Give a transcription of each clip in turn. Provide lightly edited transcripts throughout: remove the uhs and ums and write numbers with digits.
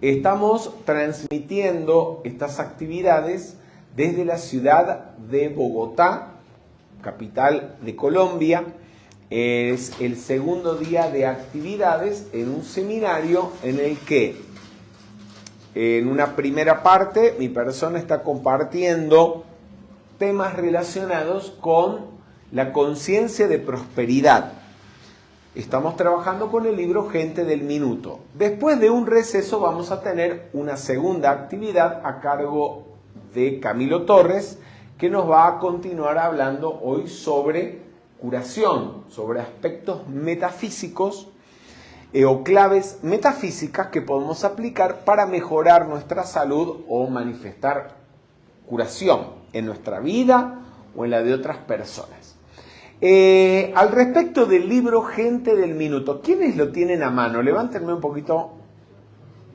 Estamos transmitiendo estas actividades desde la ciudad de Bogotá, capital de Colombia. Es el segundo día de actividades en un seminario en el que en una primera parte mi persona está compartiendo temas relacionados con la conciencia de prosperidad. Estamos trabajando con el libro Gente del Minuto. Después de un receso vamos a tener una segunda actividad a cargo de Camilo Torres, que nos va a continuar hablando hoy sobre curación, sobre aspectos metafísicos o claves metafísicas que podemos aplicar para mejorar nuestra salud o manifestar curación en nuestra vida o en la de otras personas. Al respecto del libro Gente del Minuto, ¿quiénes lo tienen a mano? Levántenme un poquito.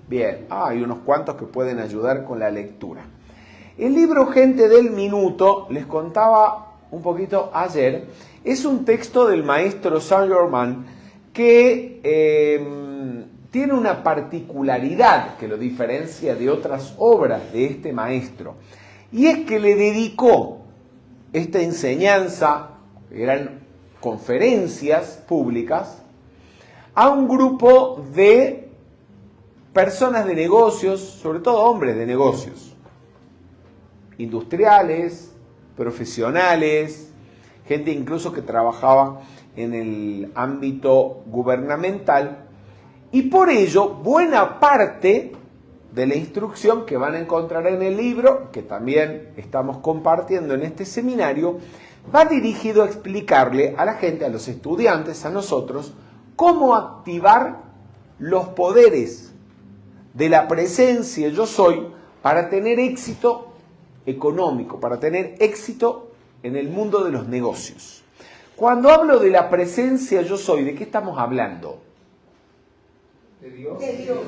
Bien, hay unos cuantos que pueden ayudar con la lectura. El libro Gente del Minuto, les contaba un poquito ayer, es un texto del maestro Saint Germain que tiene una particularidad que lo diferencia de otras obras de este maestro, y es que le dedicó esta enseñanza, eran conferencias públicas, a un grupo de personas de negocios, sobre todo hombres de negocios, industriales, profesionales, gente incluso que trabajaba en el ámbito gubernamental, y por ello buena parte de la instrucción que van a encontrar en el libro, que también estamos compartiendo en este seminario, va dirigido a explicarle a la gente, a los estudiantes, a nosotros, cómo activar los poderes de la presencia yo soy para tener éxito económico, para tener éxito en el mundo de los negocios. Cuando hablo de la presencia yo soy, ¿de qué estamos hablando? ¿De Dios? De Dios.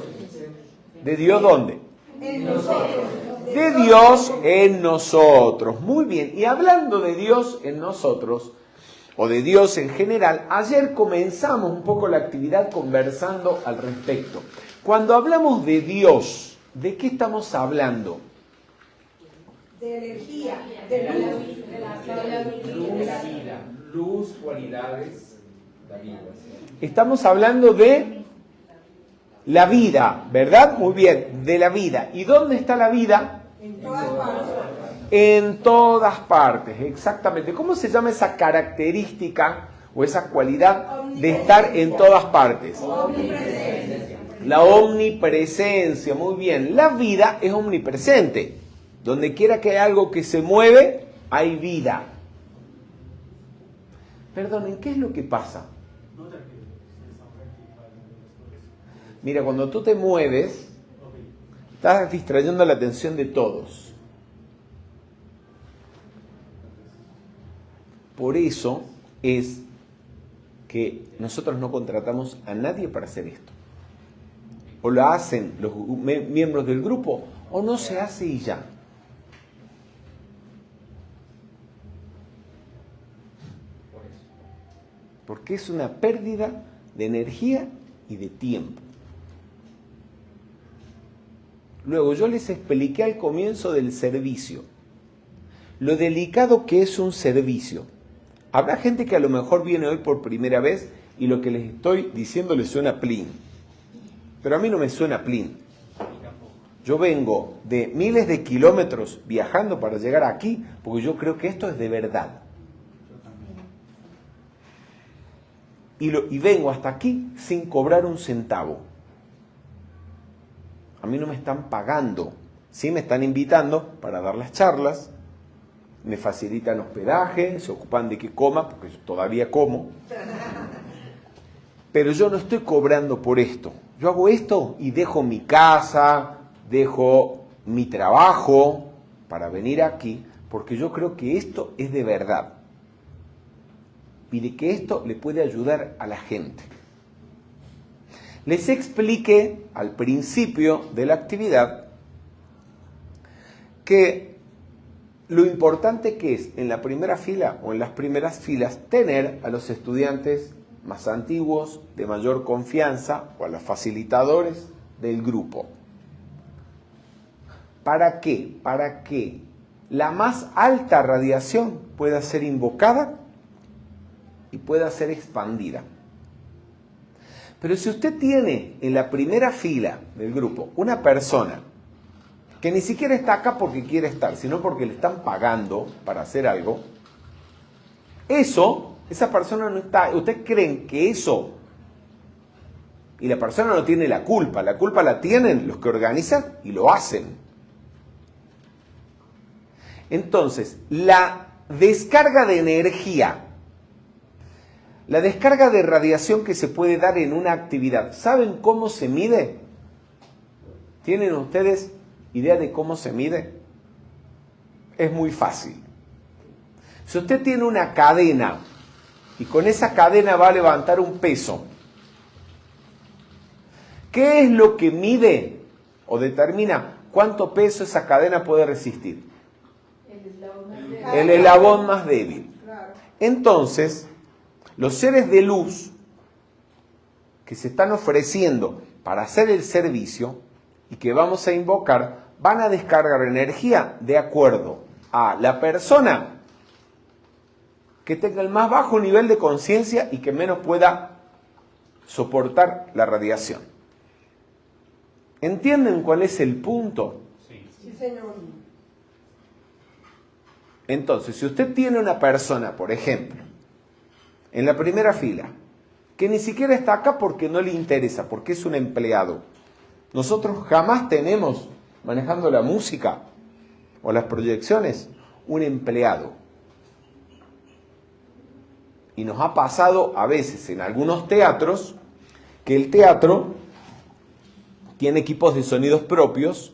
¿De Dios dónde? En nosotros. De Dios en nosotros. Muy bien. Y hablando de Dios en nosotros, o de Dios en general, ayer comenzamos un poco la actividad conversando al respecto. Cuando hablamos de Dios, ¿de qué estamos hablando? De energía, de luz, Luz, luz, cualidades, la vida. Estamos hablando de la vida, ¿verdad? Muy bien, de la vida. ¿Y dónde está la vida? en todas partes. En todas partes, exactamente. ¿Cómo se llama esa característica o esa cualidad de estar en todas partes? Omnipresencia. La omnipresencia, muy bien. La vida es omnipresente. Donde quiera que haya algo que se mueve, hay vida. Perdonen, ¿qué es lo que pasa? Mira, cuando tú te mueves, estás distrayendo la atención de todos. Por eso es que nosotros no contratamos a nadie para hacer esto. O lo hacen los miembros del grupo, o no se hace y ya. Porque es una pérdida de energía y de tiempo. Luego, yo les expliqué al comienzo del servicio lo delicado que es un servicio. Habrá gente que a lo mejor viene hoy por primera vez y lo que les estoy diciendo les suena plin. Pero a mí no me suena plin. Yo vengo de miles de kilómetros viajando para llegar aquí porque yo creo que esto es de verdad. Y vengo hasta aquí sin cobrar un centavo. A mí no me están pagando. Sí me están invitando para dar las charlas, me facilitan hospedaje, se ocupan de que coma, porque yo todavía como. Pero yo no estoy cobrando por esto. Yo hago esto y dejo mi casa, dejo mi trabajo para venir aquí, porque yo creo que esto es de verdad. Y de que esto le puede ayudar a la gente. Les expliqué al principio de la actividad que lo importante que es en la primera fila o en las primeras filas tener a los estudiantes más antiguos, de mayor confianza, o a los facilitadores del grupo. ¿Para qué? Para que la más alta radiación pueda ser invocada y pueda ser expandida. Pero si usted tiene en la primera fila del grupo una persona que ni siquiera está acá porque quiere estar, sino porque le están pagando para hacer algo, esa persona no está. ¿Ustedes creen que eso? Y la persona no tiene la culpa la tienen los que organizan y lo hacen. Entonces, la descarga de energía, la descarga de radiación que se puede dar en una actividad, ¿saben cómo se mide? ¿Tienen ustedes idea de cómo se mide? Es muy fácil. Si usted tiene una cadena y con esa cadena va a levantar un peso, ¿qué es lo que mide o determina cuánto peso esa cadena puede resistir? El eslabón más débil. Entonces, los seres de luz que se están ofreciendo para hacer el servicio y que vamos a invocar, van a descargar energía de acuerdo a la persona que tenga el más bajo nivel de conciencia y que menos pueda soportar la radiación. ¿Entienden cuál es el punto? Sí, señor. Entonces, si usted tiene una persona, por ejemplo, en la primera fila, que ni siquiera está acá porque no le interesa, porque es un empleado. Nosotros jamás tenemos, manejando la música o las proyecciones, un empleado. Y nos ha pasado a veces en algunos teatros que el teatro tiene equipos de sonidos propios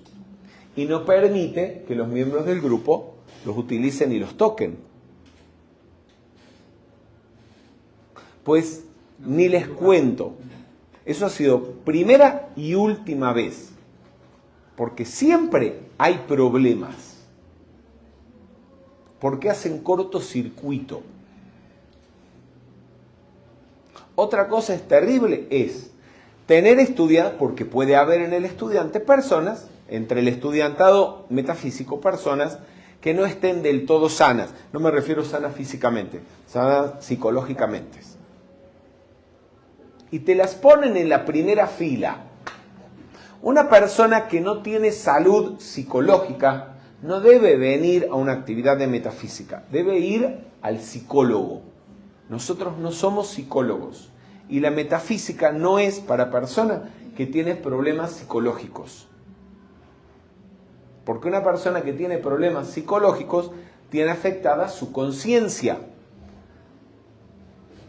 y no permite que los miembros del grupo los utilicen y los toquen. Pues ni les cuento. Eso ha sido primera y última vez. Porque siempre hay problemas. Porque hacen cortocircuito. Otra cosa es terrible es tener estudiantes, porque puede haber en el estudiante personas, entre el estudiantado metafísico, personas que no estén del todo sanas. No me refiero sanas físicamente, sanas psicológicamente. Y te las ponen en la primera fila. Una persona que no tiene salud psicológica no debe venir a una actividad de metafísica, debe ir al psicólogo. Nosotros no somos psicólogos y la metafísica no es para personas que tienen problemas psicológicos. Porque una persona que tiene problemas psicológicos tiene afectada su conciencia.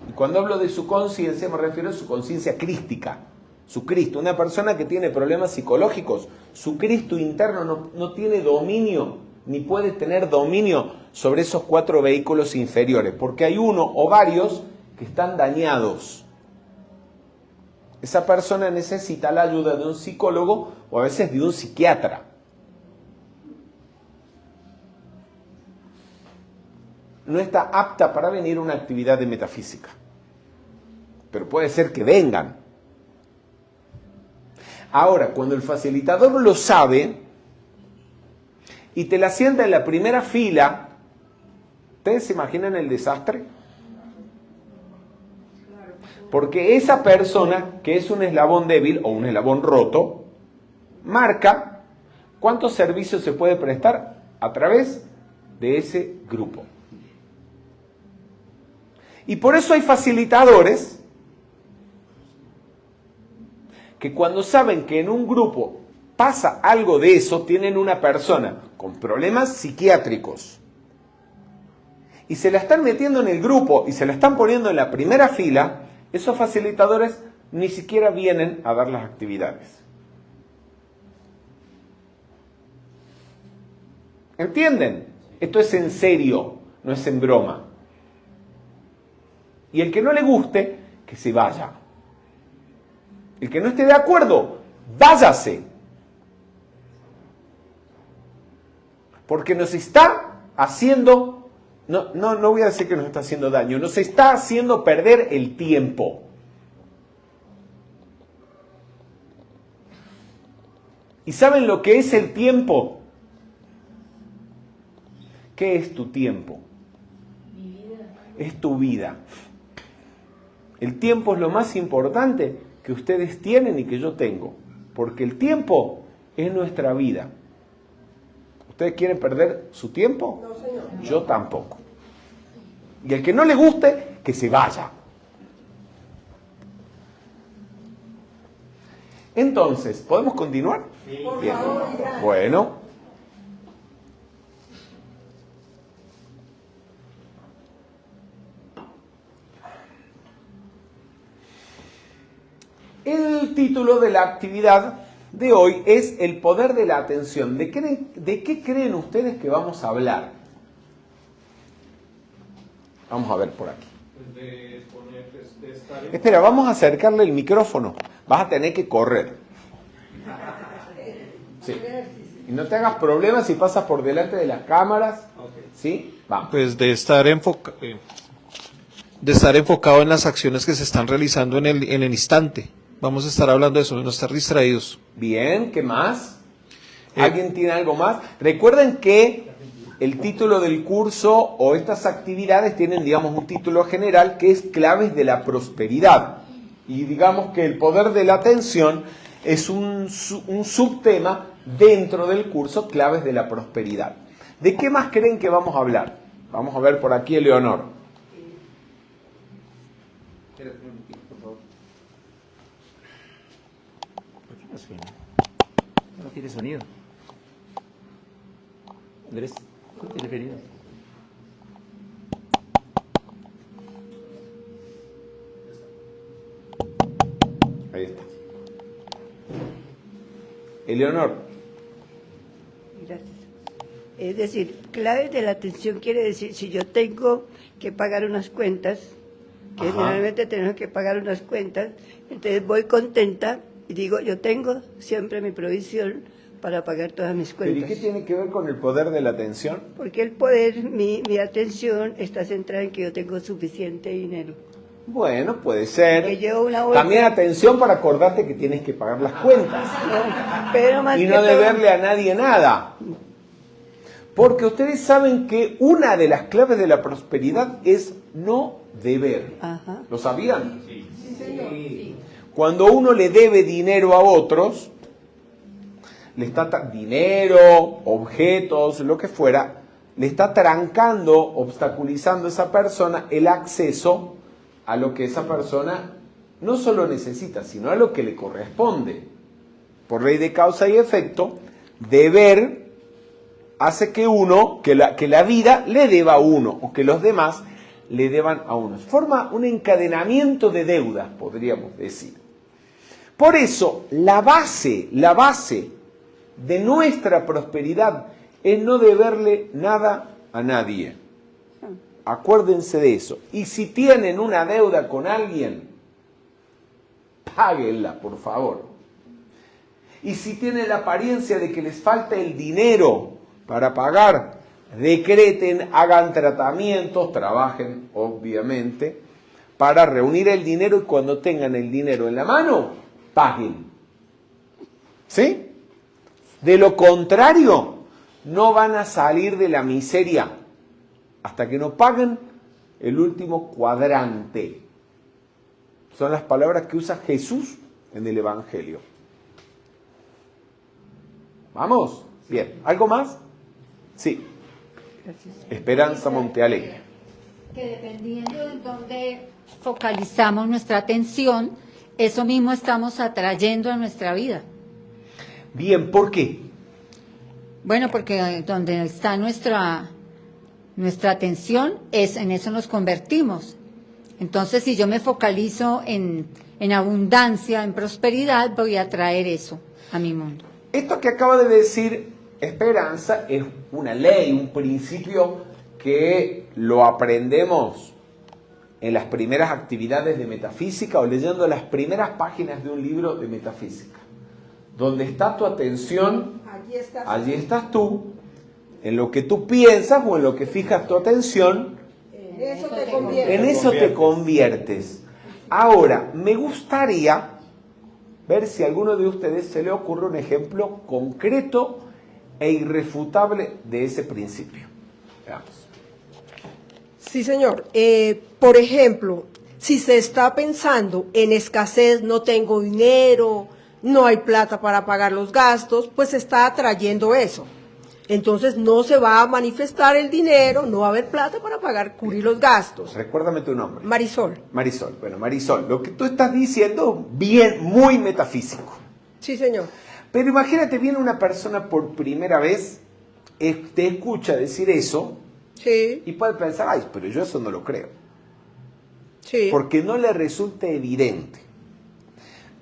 Y cuando hablo de su conciencia me refiero a su conciencia crística, su Cristo. Una persona que tiene problemas psicológicos, su Cristo interno no tiene dominio, ni puede tener dominio sobre esos 4 vehículos inferiores, porque hay uno o varios que están dañados. Esa persona necesita la ayuda de un psicólogo o a veces de un psiquiatra. No está apta para venir a una actividad de metafísica. Pero puede ser que vengan. Ahora, cuando el facilitador lo sabe y te la sienta en la primera fila, ¿ustedes se imaginan el desastre? Porque esa persona, que es un eslabón débil o un eslabón roto, marca cuántos servicios se puede prestar a través de ese grupo. Y por eso hay facilitadores que cuando saben que en un grupo pasa algo de eso, tienen una persona con problemas psiquiátricos y se la están metiendo en el grupo y se la están poniendo en la primera fila, esos facilitadores ni siquiera vienen a dar las actividades. ¿Entienden? Esto es en serio, no es en broma. Y el que no le guste, que se vaya. El que no esté de acuerdo, váyase. Porque nos está haciendo, no voy a decir que nos está haciendo daño, nos está haciendo perder el tiempo. ¿Y saben lo que es el tiempo? ¿Qué es tu tiempo? Mi vida. Es tu vida. El tiempo es lo más importante que ustedes tienen y que yo tengo, porque el tiempo es nuestra vida. ¿Ustedes quieren perder su tiempo? No, señor. Yo tampoco. Y el que no le guste, que se vaya. Entonces, ¿podemos continuar? Por Bien. favor, gracias. Bueno. El título de la actividad de hoy es el poder de la atención. ¿De qué creen ustedes que vamos a hablar? Vamos a ver por aquí. Espera, vamos a acercarle el micrófono. Vas a tener que correr. Sí. Y no te hagas problemas si pasas por delante de las cámaras. ¿Sí? Vamos. Pues de estar enfocado en las acciones que se están realizando en el instante. Vamos a estar hablando de eso, de no estar distraídos. Bien, ¿qué más? ¿Alguien tiene algo más? Recuerden que el título del curso o estas actividades tienen, digamos, un título general que es Claves de la Prosperidad. Y digamos que el poder de la atención es un subtema dentro del curso Claves de la Prosperidad. ¿De qué más creen que vamos a hablar? Vamos a ver por aquí, Eleonor. Espérate un momentito, por favor. ¿Por qué no suena? No tiene sonido. Andrés, ¿no tiene sonido? Ahí está. Eleonor. Gracias. Es decir, claves de la atención quiere decir, si yo tengo que pagar unas cuentas, que Ajá. generalmente tenemos que pagar unas cuentas, entonces voy contenta y digo, yo tengo siempre mi provisión para pagar todas mis ¿Pero y cuentas. qué tiene que ver con el poder de la atención? Porque el poder, mi atención está centrada en que yo tengo suficiente dinero. Bueno, puede ser. Que llevo una bolsa. También atención para acordarte que tienes que pagar las cuentas. No, pero más Y que no todo- deberle a nadie nada. Porque ustedes saben que una de las claves de la prosperidad es no deber. Ajá. ¿Lo sabían? Sí, señor. Cuando uno le debe dinero a otros, le está dinero, objetos, lo que fuera, le está trancando, obstaculizando a esa persona el acceso a lo que esa persona no solo necesita, sino a lo que le corresponde. Por ley de causa y efecto, deber hace que uno, que la vida le deba a uno, o que los demás le deban a uno. Forma un encadenamiento de deudas, podríamos decir. Por eso, la base de nuestra prosperidad es no deberle nada a nadie. Acuérdense de eso. Y si tienen una deuda con alguien, páguenla, por favor. Y si tienen la apariencia de que les falta el dinero para pagar, decreten, hagan tratamientos, trabajen, obviamente, para reunir el dinero y cuando tengan el dinero en la mano, paguen. ¿Sí? De lo contrario, no van a salir de la miseria hasta que no paguen el último cuadrante. Son las palabras que usa Jesús en el Evangelio. ¿Vamos? Bien. ¿Algo más? Sí. Gracias. Esperanza Montealegre. Que dependiendo de dónde focalizamos nuestra atención, eso mismo estamos atrayendo a nuestra vida. Bien, ¿por qué? Bueno, porque donde está nuestra atención, en eso nos convertimos. Entonces, si yo me focalizo en abundancia, en prosperidad, voy a traer eso a mi mundo. Esto que acaba de decir Esperanza es una ley, un principio que lo aprendemos en las primeras actividades de metafísica o leyendo las primeras páginas de un libro de metafísica. Donde está tu atención, allí estás tú, en lo que tú piensas o en lo que fijas tu atención, En eso te convierte. en eso te conviertes. Ahora, me gustaría ver si a alguno de ustedes se le ocurre un ejemplo concreto e irrefutable de ese principio. Veamos. Sí, señor. Por ejemplo, si se está pensando en escasez, no tengo dinero, no hay plata para pagar los gastos, pues se está atrayendo eso. Entonces no se va a manifestar el dinero, no va a haber plata para cubrir los gastos. Recuérdame tu nombre. Marisol. Marisol. Bueno, Marisol, lo que tú estás diciendo, bien, muy metafísico. Sí, señor. Pero imagínate, viene una persona por primera vez, te escucha decir eso Sí, y puede pensar, ay, pero yo eso no lo creo. sí. Porque no le resulta evidente.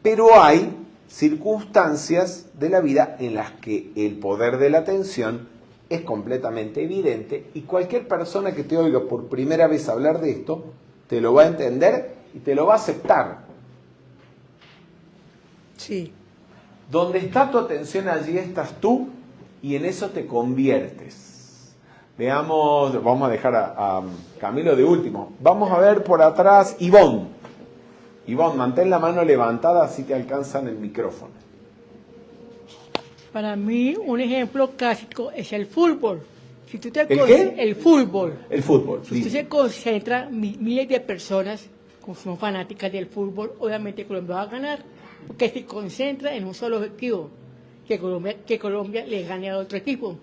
Pero hay circunstancias de la vida en las que el poder de la atención es completamente evidente y cualquier persona que te oiga por primera vez hablar de esto, te lo va a entender y te lo va a aceptar. Sí. Donde está tu atención, allí estás tú y en eso te conviertes. Veamos, vamos a dejar a Camilo de último. Vamos a ver por atrás, Ivonne. Ivonne, mantén la mano levantada así te alcanzan el micrófono. Para mí, un ejemplo clásico es el fútbol. Si tú te ¿El qué? El fútbol. El fútbol. Si usted se concentra, miles de personas que son fanáticas del fútbol, obviamente Colombia va a ganar, porque se concentra en un solo objetivo, que Colombia le gane a otro equipo.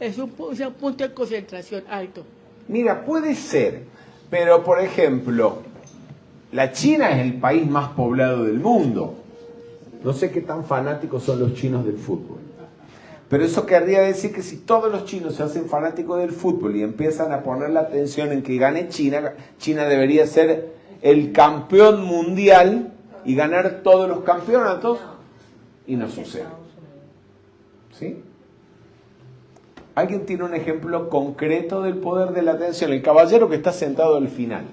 Es un punto de concentración alto. Mira, puede ser, pero por ejemplo, la China es el país más poblado del mundo. No sé qué tan fanáticos son los chinos del fútbol. Pero eso querría decir que si todos los chinos se hacen fanáticos del fútbol y empiezan a poner la atención en que gane China, China debería ser el campeón mundial y ganar todos los campeonatos, y no sucede. ¿Sí? ¿Alguien tiene un ejemplo concreto del poder de la atención? El caballero que está sentado al final.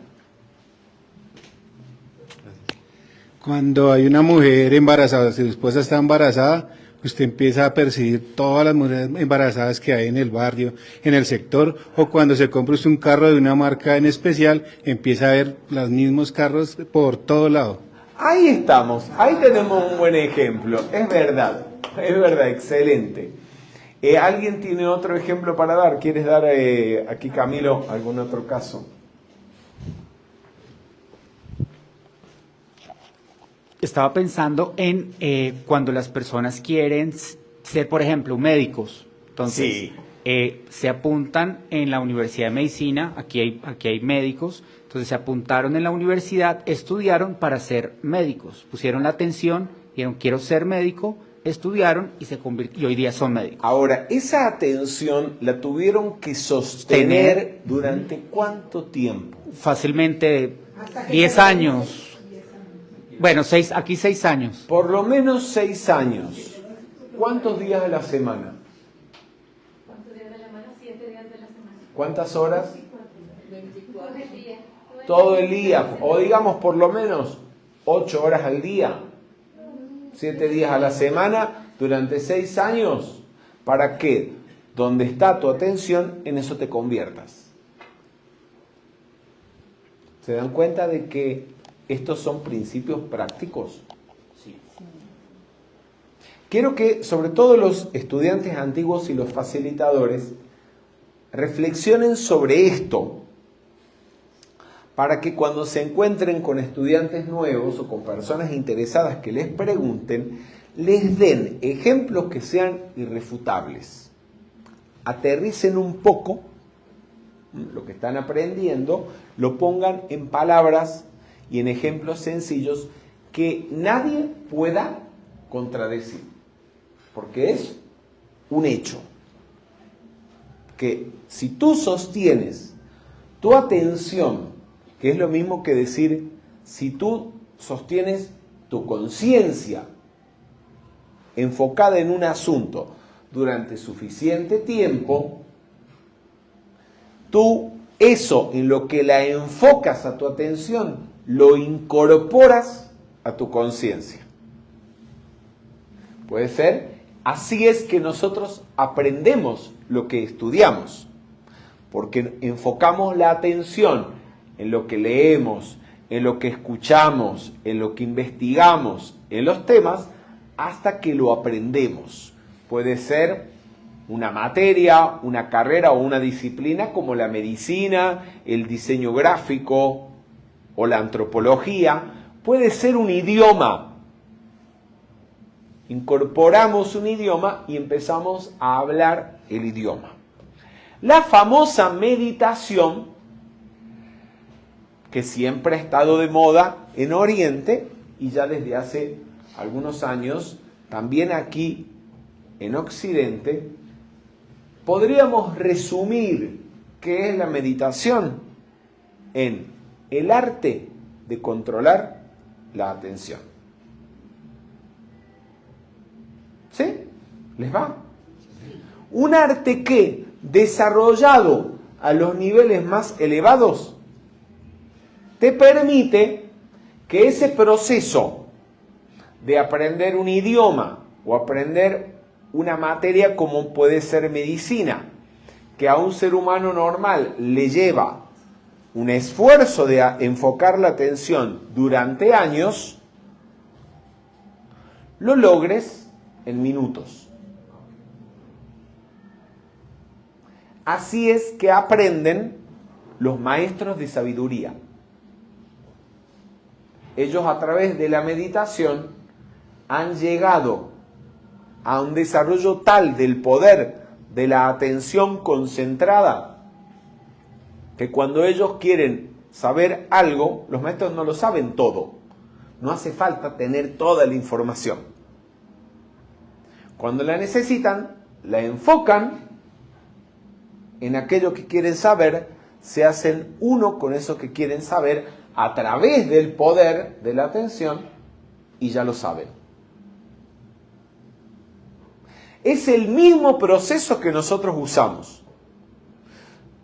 Cuando hay una mujer embarazada, si su esposa está embarazada, usted empieza a percibir todas las mujeres embarazadas que hay en el barrio, en el sector, o cuando se compra usted un carro de una marca en especial, empieza a ver los mismos carros por todo lado. Ahí estamos, ahí tenemos un buen ejemplo, es verdad, excelente. ¿Alguien tiene otro ejemplo para dar? ¿Quieres dar aquí, Camilo, algún otro caso? Estaba pensando en cuando las personas quieren ser, por ejemplo, médicos. Entonces, Sí. Se apuntan en la Universidad de Medicina, aquí hay médicos, entonces se apuntaron en la universidad, estudiaron para ser médicos, pusieron la atención, dijeron quiero ser médico, estudiaron y se convirtieron, y hoy día son médicos. Ahora, esa atención la tuvieron que sostener durante ¿cuánto tiempo? Fácilmente 10 años. Bueno, 6 años. Por lo menos 6 años. ¿Cuántos días a la semana? ¿Cuántos días de la semana? 7 días de la semana. ¿Cuántas horas? 24 días. Todo el día, o digamos por lo menos 8 horas al día, 7 días a la semana, durante 6 años, para que donde está tu atención, en eso te conviertas. ¿Se dan cuenta de que estos son principios prácticos? Sí. Quiero que, sobre todo los estudiantes antiguos y los facilitadores, reflexionen sobre esto, para que cuando se encuentren con estudiantes nuevos o con personas interesadas que les pregunten, les den ejemplos que sean irrefutables. Aterricen un poco lo que están aprendiendo, lo pongan en palabras y en ejemplos sencillos que nadie pueda contradecir, porque es un hecho. Que si tú sostienes tu atención, que es lo mismo que decir, si tú sostienes tu conciencia enfocada en un asunto durante suficiente tiempo, tú eso en lo que la enfocas a tu atención, lo incorporas a tu conciencia. Puede ser, así es que nosotros aprendemos lo que estudiamos, porque enfocamos la atención en lo que leemos, en lo que escuchamos, en lo que investigamos, en los temas, hasta que lo aprendemos. Puede ser una materia, una carrera o una disciplina como la medicina, el diseño gráfico o la antropología. Puede ser un idioma. Incorporamos un idioma y empezamos a hablar el idioma. La famosa meditación, que siempre ha estado de moda en Oriente y ya desde hace algunos años también aquí en Occidente, podríamos resumir qué es la meditación en el arte de controlar la atención. ¿Sí? ¿Les va? Un arte que, desarrollado a los niveles más elevados, te permite que ese proceso de aprender un idioma o aprender una materia como puede ser medicina, que a un ser humano normal le lleva un esfuerzo de enfocar la atención durante años, lo logres en minutos. Así es que aprenden los maestros de sabiduría. Ellos, a través de la meditación, han llegado a un desarrollo tal del poder de la atención concentrada que cuando ellos quieren saber algo, los maestros no lo saben todo. No hace falta tener toda la información. Cuando la necesitan, la enfocan en aquello que quieren saber, se hacen uno con eso que quieren saber a través del poder de la atención y ya lo saben. Es el mismo proceso que nosotros usamos,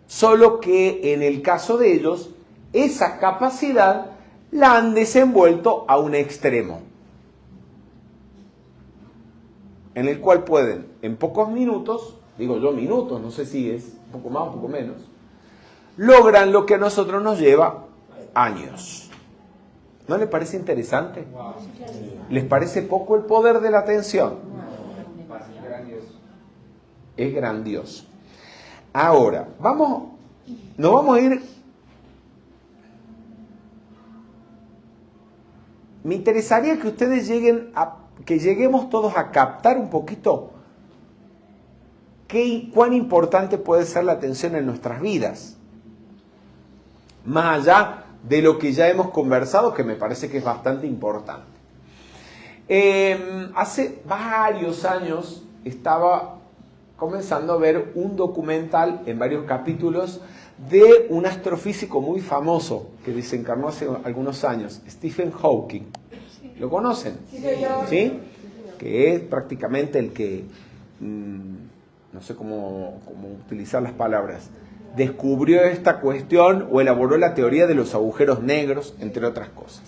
solo que en el caso de ellos, esa capacidad la han desenvuelto a un extremo, en el cual pueden, en pocos minutos, digo yo minutos, no sé si es un poco más o un poco menos, logran lo que a nosotros nos lleva años. ¿No les parece interesante? ¿Les parece poco el poder de la atención? Es grandioso. Ahora, nos vamos a ir. Me interesaría que ustedes lleguemos todos a captar un poquito cuán importante puede ser la atención en nuestras vidas. Más allá de lo que ya hemos conversado, que me parece que es bastante importante. Hace varios años estaba comenzando a ver un documental en varios capítulos de un astrofísico muy famoso que desencarnó hace algunos años, Stephen Hawking. ¿Lo conocen? ¿Sí? Que es prácticamente el que, no sé cómo utilizar las palabras, descubrió esta cuestión o elaboró la teoría de los agujeros negros, entre otras cosas.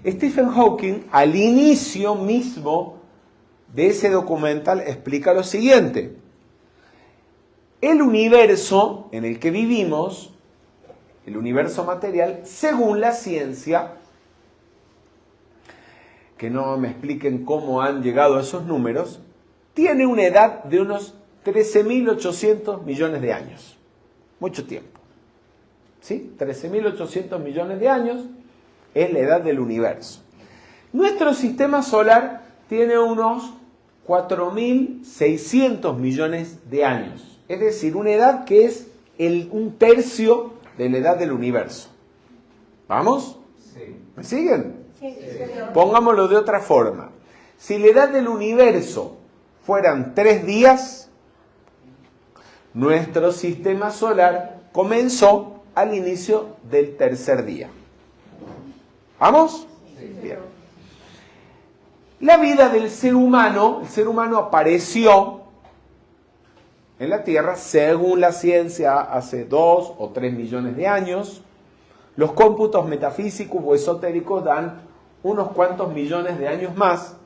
Stephen Hawking, al inicio mismo de ese documental, explica lo siguiente: el universo en el que vivimos, el universo material, según la ciencia, que no me expliquen cómo han llegado a esos números, tiene una edad de unos 13.800 millones de años. Mucho tiempo. ¿Sí? 13.800 millones de años es la edad del universo. Nuestro sistema solar tiene unos 4.600 millones de años. Es decir, una edad que es un tercio de la edad del universo. ¿Vamos? Sí. ¿Me siguen? Sí. Pongámoslo de otra forma. Si la edad del universo fueran 3 días, nuestro sistema solar comenzó al inicio del tercer día. ¿Vamos? Sí. Bien. La vida del ser humano, el ser humano apareció en la Tierra, según la ciencia, hace 2 o 3 millones de años. Los cómputos metafísicos o esotéricos dan unos cuantos millones de años más,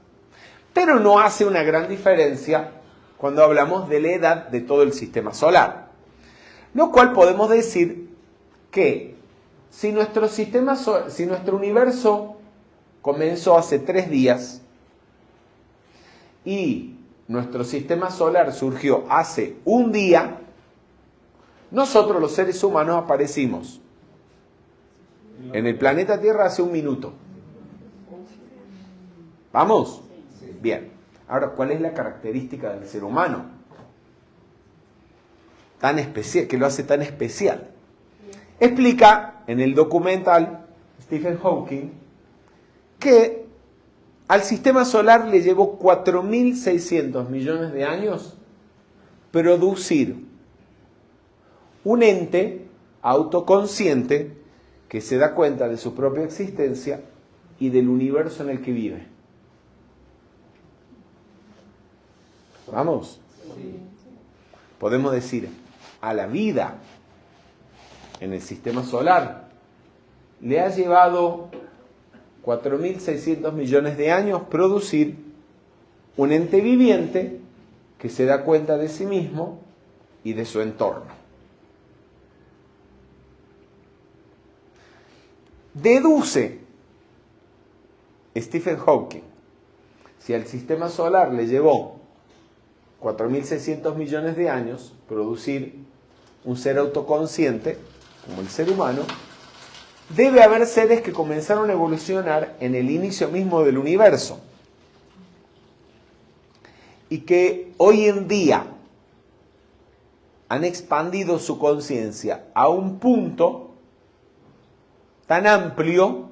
pero no hace una gran diferencia cuando hablamos de la edad de todo el sistema solar. Lo cual podemos decir que si nuestro universo comenzó hace 3 días y nuestro sistema solar surgió hace un día, nosotros los seres humanos aparecimos en el planeta Tierra hace un minuto. ¿Vamos? Bien. Ahora, ¿cuál es la característica del ser humano? Tan especial, que lo hace tan especial. Explica en el documental Stephen Hawking que al sistema solar le llevó 4.600 millones de años producir un ente autoconsciente que se da cuenta de su propia existencia y del universo en el que vive. ¿Vamos? Podemos decir, a la vida en el sistema solar le ha llevado 4.600 millones de años producir un ente viviente que se da cuenta de sí mismo y de su entorno. Deduce Stephen Hawking, si al sistema solar le llevó 4.600 millones de años producir un ser autoconsciente, como el ser humano, debe haber seres que comenzaron a evolucionar en el inicio mismo del universo y que hoy en día han expandido su conciencia a un punto tan amplio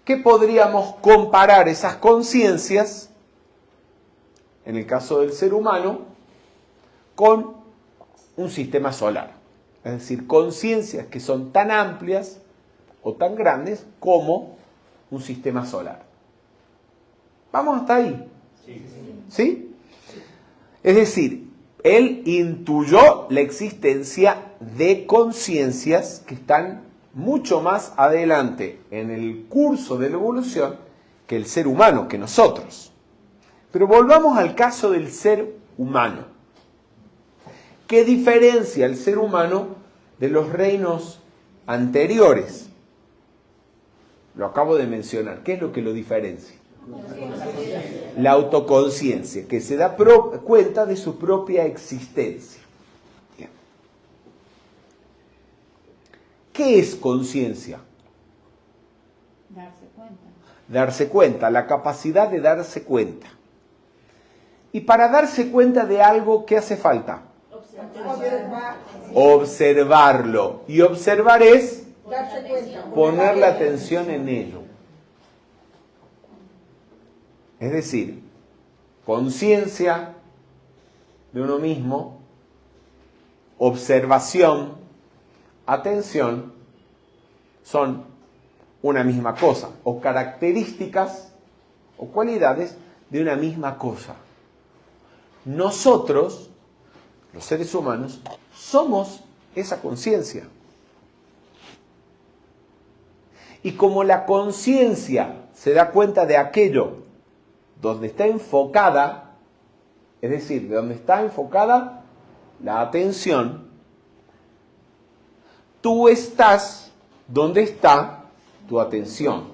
que podríamos comparar esas conciencias, en el caso del ser humano, con un sistema solar. Es decir, conciencias que son tan amplias o tan grandes como un sistema solar. ¿Vamos hasta ahí? ¿Sí? Es decir, él intuyó la existencia de conciencias que están mucho más adelante en el curso de la evolución que el ser humano, que nosotros. Pero volvamos al caso del ser humano. ¿Qué diferencia el ser humano de los reinos anteriores? Lo acabo de mencionar. ¿Qué es lo que lo diferencia? La autoconciencia, que se da cuenta de su propia existencia. Bien. ¿Qué es conciencia? Darse cuenta. Darse cuenta, la capacidad de darse cuenta. Y para darse cuenta de algo, ¿qué hace falta? Observarlo. Y observar es poner la atención en ello. Es decir, conciencia de uno mismo, observación, atención, son una misma cosa, o características o cualidades de una misma cosa. Nosotros, los seres humanos, somos esa conciencia. Y como la conciencia se da cuenta de aquello donde está enfocada, es decir, de donde está enfocada la atención, tú estás donde está tu atención.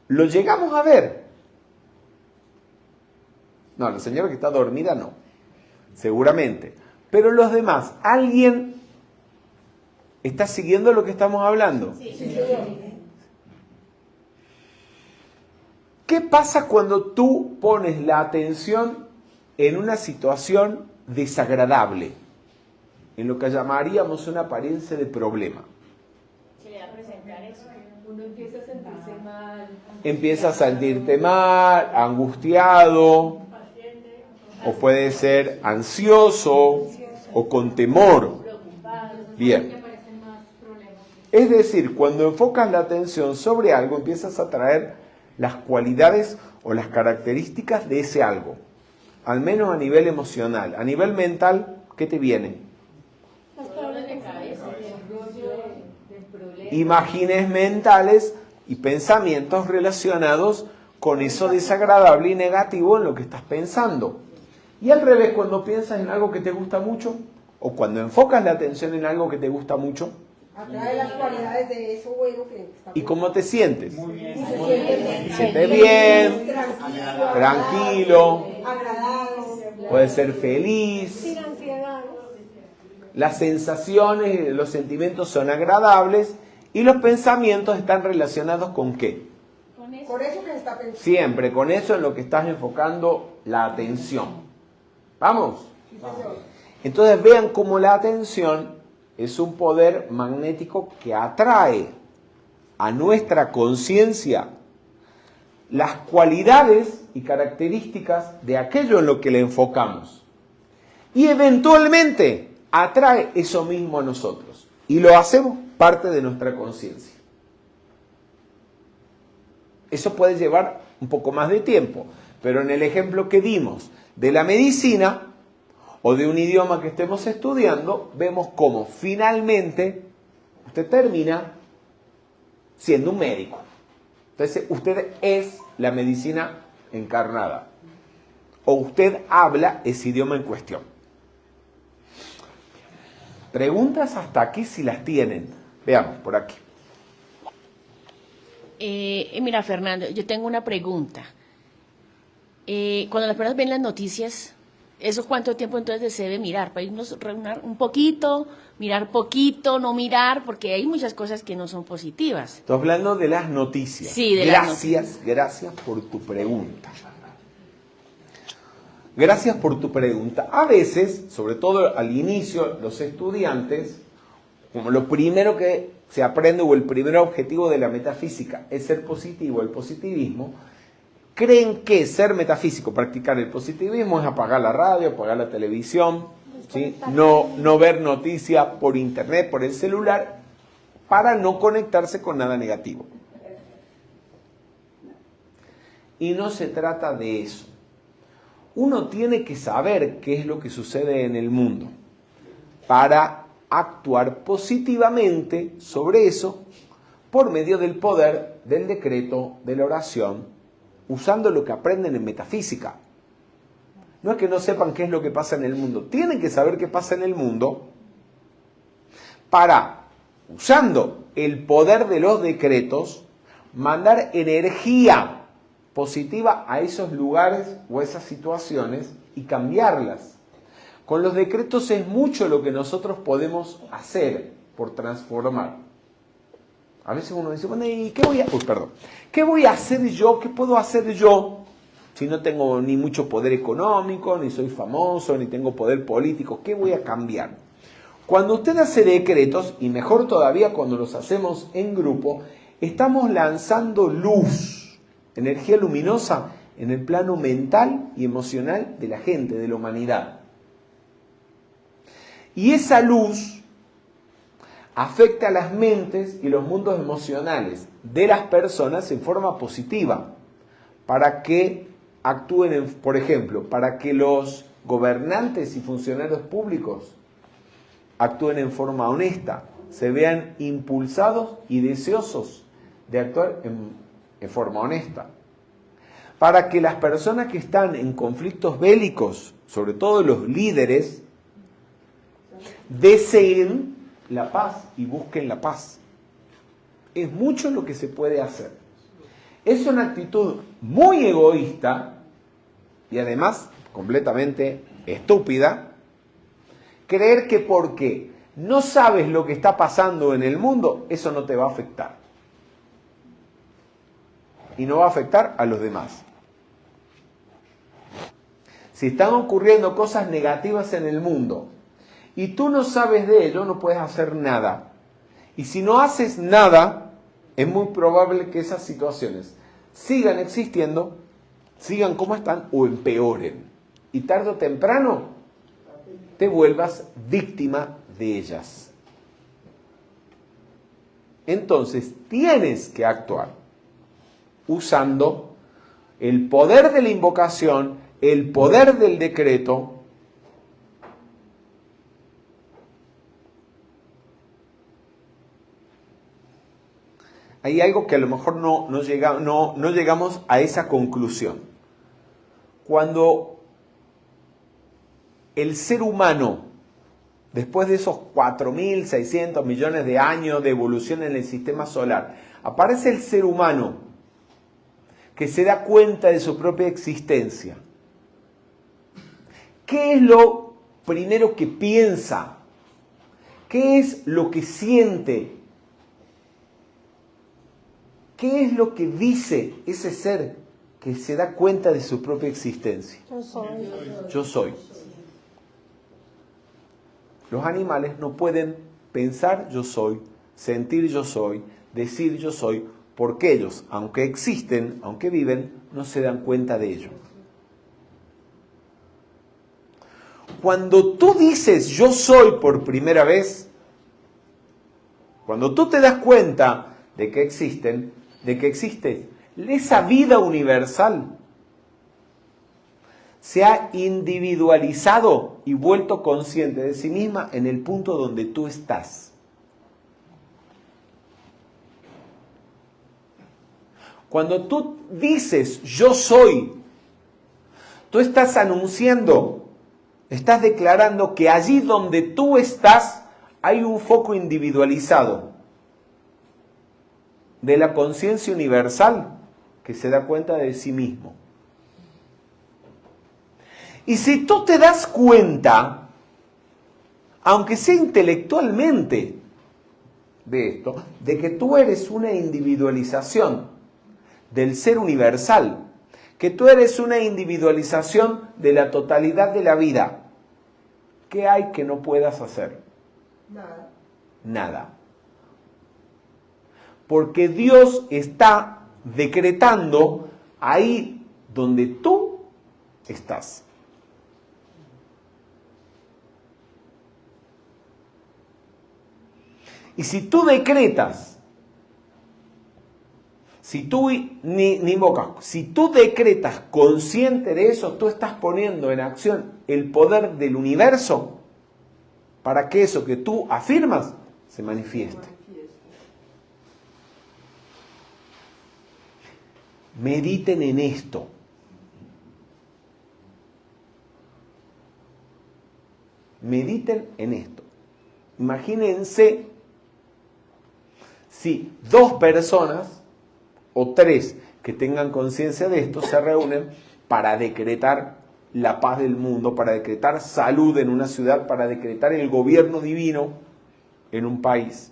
¿Lo llegamos a ver? No, la señora que está dormida no, seguramente. Pero los demás, ¿alguien está siguiendo lo que estamos hablando? Sí. ¿Qué pasa cuando tú pones la atención en una situación desagradable? En lo que llamaríamos una apariencia de problema. Se le va a presentar eso. Uno empieza a sentirse mal. Empieza a sentirte mal, angustiado, o puede ser ansioso o con temor. Bien. Es decir, cuando enfocas la atención sobre algo, empiezas a traer las cualidades o las características de ese algo. Al menos a nivel emocional. A nivel mental, ¿qué te viene? Imágenes mentales y pensamientos relacionados con eso desagradable y negativo en lo que estás pensando. Y al revés, cuando piensas en algo que te gusta mucho, o cuando enfocas la atención en algo que te gusta mucho, Atrae las cualidades de eso bueno que está. ¿Y cómo te sientes? Y se siente bien. Te sientes bien, Tranquilo. tranquilo, Agradado. puedes ser feliz. Sin ansiedad. Las sensaciones, los sentimientos son agradables y los pensamientos están relacionados ¿con qué? Por eso que se está pensando. Siempre, con eso en lo que estás enfocando la atención. ¿Vamos? Entonces vean cómo la atención es un poder magnético que atrae a nuestra conciencia las cualidades y características de aquello en lo que le enfocamos. Y eventualmente atrae eso mismo a nosotros. Y lo hacemos parte de nuestra conciencia. Eso puede llevar un poco más de tiempo, pero en el ejemplo que dimos de la medicina o de un idioma que estemos estudiando, vemos cómo finalmente usted termina siendo un médico. Entonces usted es la medicina encarnada. O usted habla ese idioma en cuestión. Preguntas hasta aquí si las tienen. Veamos, por aquí. Mira, Fernando, yo tengo una pregunta. Cuando las personas ven las noticias, ¿eso cuánto tiempo entonces se debe mirar? Para irnos un poquito, mirar poquito, no mirar, porque hay muchas cosas que no son positivas. Estoy hablando de las noticias. Sí, de las noticias. Gracias por tu pregunta. Gracias por tu pregunta. A veces, sobre todo al inicio, los estudiantes, como lo primero que se aprende o el primer objetivo de la metafísica es ser positivo, el positivismo, creen que ser metafísico, practicar el positivismo es apagar la radio, apagar la televisión, ¿sí? no ver noticias por internet, por el celular, para no conectarse con nada negativo. Y no se trata de eso. Uno tiene que saber qué es lo que sucede en el mundo para actuar positivamente sobre eso por medio del poder del decreto, de la oración, usando lo que aprenden en metafísica. No es que no sepan qué es lo que pasa en el mundo, tienen que saber qué pasa en el mundo para, usando el poder de los decretos, mandar energía positiva a esos lugares o esas situaciones y cambiarlas. Con los decretos es mucho lo que nosotros podemos hacer por transformar. A veces uno dice, bueno, ¿y qué voy a...? ¿Qué voy a hacer yo? ¿Qué puedo hacer yo? Si no tengo ni mucho poder económico, ni soy famoso, ni tengo poder político, ¿qué voy a cambiar? Cuando usted hace decretos, y mejor todavía cuando los hacemos en grupo, estamos lanzando luz, energía luminosa, en el plano mental y emocional de la gente, de la humanidad. Y esa luz afecta a las mentes y los mundos emocionales de las personas en forma positiva, para que actúen, por ejemplo, para que los gobernantes y funcionarios públicos actúen en forma honesta, se vean impulsados y deseosos de actuar en forma honesta. Para que las personas que están en conflictos bélicos, sobre todo los líderes, deseen la paz y busquen la paz. Es mucho lo que se puede hacer. Es una actitud muy egoísta y además completamente estúpida creer que porque no sabes lo que está pasando en el mundo, eso no te va a afectar. Y no va a afectar a los demás. Si están ocurriendo cosas negativas en el mundo y tú no sabes de ello, no puedes hacer nada. Y si no haces nada, es muy probable que esas situaciones sigan existiendo, sigan como están o empeoren. Y tarde o temprano te vuelvas víctima de ellas. Entonces tienes que actuar usando el poder de la invocación, el poder del decreto, hay algo que a lo mejor no llegamos a esa conclusión. Cuando el ser humano después de esos 4.600 millones de años de evolución en el sistema solar, aparece el ser humano que se da cuenta de su propia existencia. ¿Qué es lo primero que piensa? ¿Qué es lo que siente? ¿Qué es lo que dice ese ser que se da cuenta de su propia existencia? Yo soy. Los animales no pueden pensar yo soy, sentir yo soy, decir yo soy, porque ellos, aunque existen, aunque viven, no se dan cuenta de ello. Cuando tú dices yo soy por primera vez, cuando tú te das cuenta de que existe esa vida universal, se ha individualizado y vuelto consciente de sí misma en el punto donde tú estás. Cuando tú dices yo soy, tú estás anunciando, estás declarando que allí donde tú estás hay un foco individualizado de la conciencia universal que se da cuenta de sí mismo. Y si tú te das cuenta, aunque sea intelectualmente, de esto, de que tú eres una individualización del ser universal, que tú eres una individualización de la totalidad de la vida, ¿qué hay que no puedas hacer? Nada. Nada. Porque Dios está decretando ahí donde tú estás. Y si tú decretas, si tú ni invocas, si tú decretas consciente de eso, tú estás poniendo en acción el poder del universo para que eso que tú afirmas se manifieste. Mediten en esto. Mediten en esto. Imagínense si 2 personas o 3 que tengan conciencia de esto se reúnen para decretar la paz del mundo, para decretar salud en una ciudad, para decretar el gobierno divino en un país.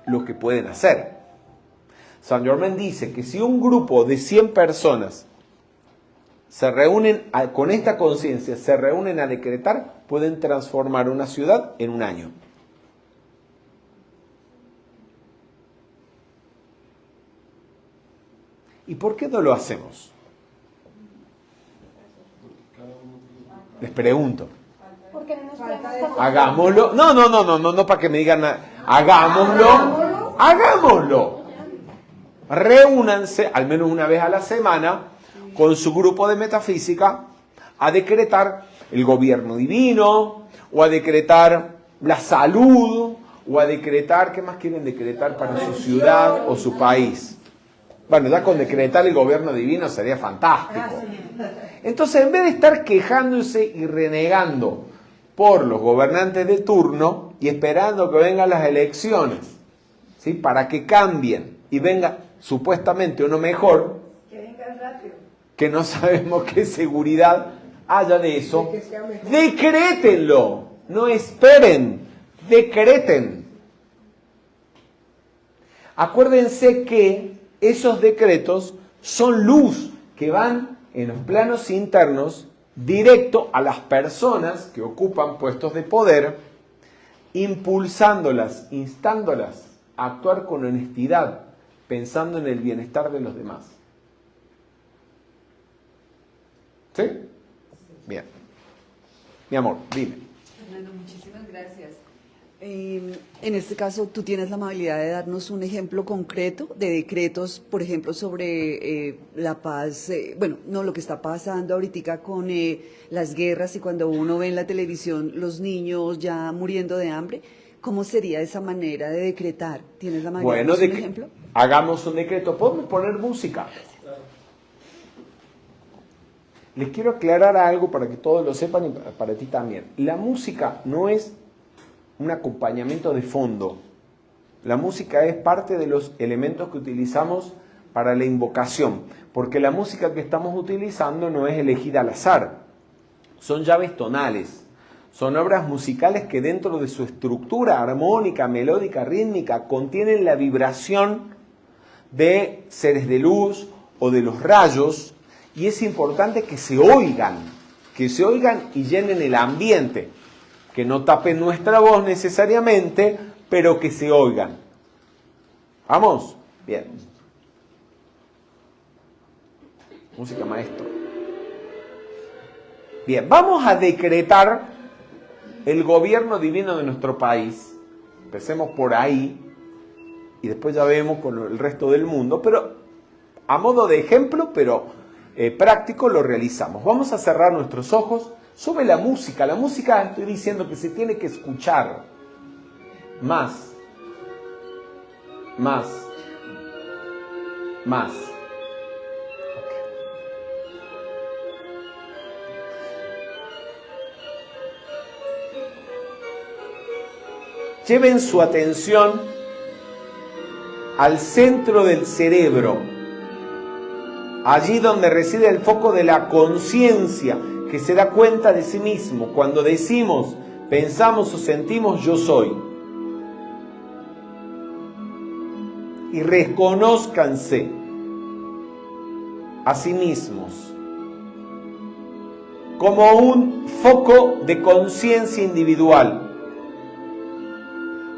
Lo que pueden hacer. Saint Germain dice que si un grupo de 100 personas se reúnen con esta conciencia, se reúnen a decretar, pueden transformar una ciudad en un año. ¿Y por qué no lo hacemos? Les pregunto. Hagámoslo. No, para que me digan nada. Hagámoslo. Reúnanse, al menos una vez a la semana, con su grupo de metafísica, a decretar el gobierno divino, o a decretar la salud, o a decretar, ¿qué más quieren decretar para su ciudad o su país? Bueno, ya con decretar el gobierno divino sería fantástico. Entonces, en vez de estar quejándose y renegando por los gobernantes de turno y esperando que vengan las elecciones, ¿sí?, para que cambien y venga supuestamente uno mejor, Que vengan rápido. que no sabemos qué seguridad haya de eso, decrétenlo, no esperen, decreten. Acuérdense que esos decretos son luz que van en los planos internos directo a las personas que ocupan puestos de poder, impulsándolas, instándolas a actuar con honestidad, pensando en el bienestar de los demás. ¿Sí? Bien. Mi amor, dime. Fernando, muchísimas gracias. En este caso, tú tienes la amabilidad de darnos un ejemplo concreto de decretos, por ejemplo, sobre la paz, bueno, no lo que está pasando ahorita con las guerras y cuando uno ve en la televisión los niños ya muriendo de hambre. ¿Cómo sería esa manera de decretar? ¿Tienes la amabilidad de darnos un ejemplo? Hagamos un decreto. ¿Podemos poner música? les quiero aclarar algo para que todos lo sepan y para ti también. La música no es un acompañamiento de fondo. La música es parte de los elementos que utilizamos para la invocación, porque la música que estamos utilizando no es elegida al azar. Son llaves tonales, son obras musicales que dentro de su estructura armónica, melódica, rítmica, contienen la vibración de seres de luz o de los rayos, y es importante que se oigan y llenen el ambiente, que no tapen nuestra voz necesariamente, pero que se oigan. ¿Vamos? Bien. Música, maestro. Bien, vamos a decretar el gobierno divino de nuestro país. Empecemos por ahí y después ya vemos con el resto del mundo, pero a modo de ejemplo, pero práctico, lo realizamos. Vamos a cerrar nuestros ojos. Sube la música estoy diciendo que se tiene que escuchar más. Lleven su atención al centro del cerebro, allí donde reside el foco de la conciencia, que se da cuenta de sí mismo. Cuando decimos, pensamos o sentimos yo soy. Y reconózcanse a sí mismos como un foco de conciencia individual,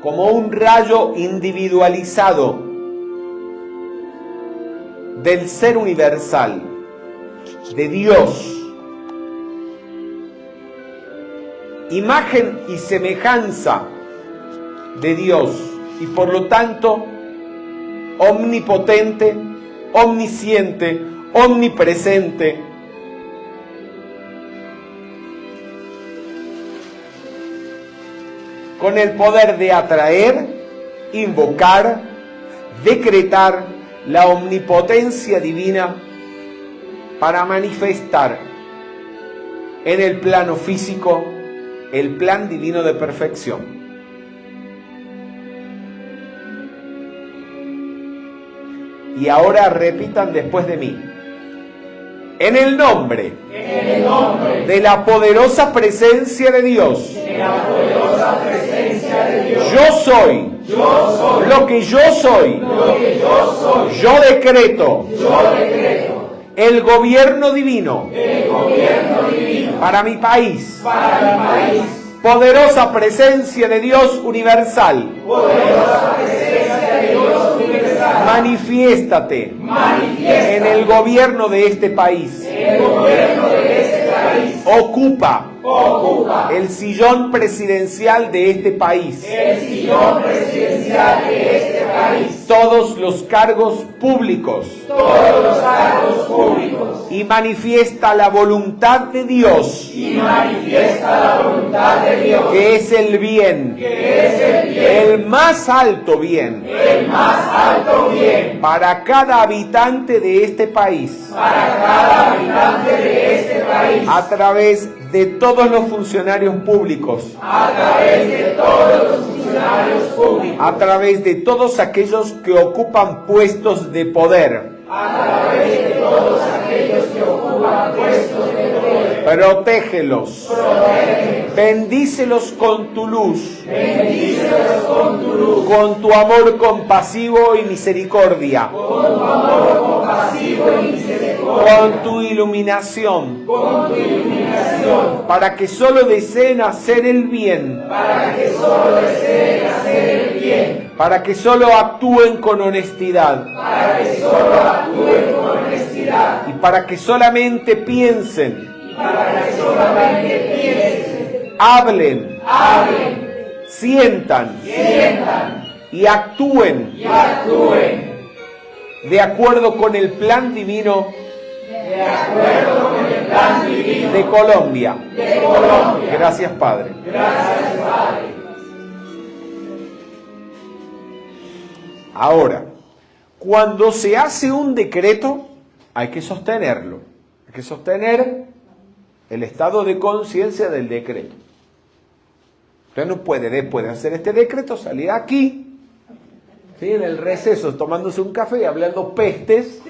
como un rayo individualizado del ser universal, de Dios. Imagen y semejanza de Dios, y por lo tanto omnipotente, omnisciente, omnipresente. Con el poder de atraer, invocar, decretar la omnipotencia divina para manifestar en el plano físico el plan divino de perfección. Y ahora repitan después de mí. En el nombre de la poderosa presencia de Dios, yo soy lo que yo soy. Yo decreto el gobierno divino para mi país. Poderosa presencia de Dios universal. Manifiéstate en el gobierno de este país. Ocupa el sillón presidencial de este país. Todos los cargos públicos. Y manifiesta la voluntad de Dios. Que es el bien. El más alto bien. Para cada habitante de este país. A través de todos los funcionarios públicos. A través de todos aquellos que ocupan puestos de poder. Protégelos. Bendícelos con tu luz. Con tu amor compasivo y misericordia. Con tu iluminación. Para que solo deseen hacer el bien. Para que solo actúen con honestidad. Y para que solamente piensen. Hablen. Sientan. Y actúen. De acuerdo con el plan divino. De Colombia. Gracias, Padre. Ahora, cuando se hace un decreto, hay que sostenerlo. Hay que sostener el estado de conciencia del decreto. Usted no puede, después de hacer este decreto, salir aquí, ¿sí?, en el receso, tomándose un café y hablando pestes,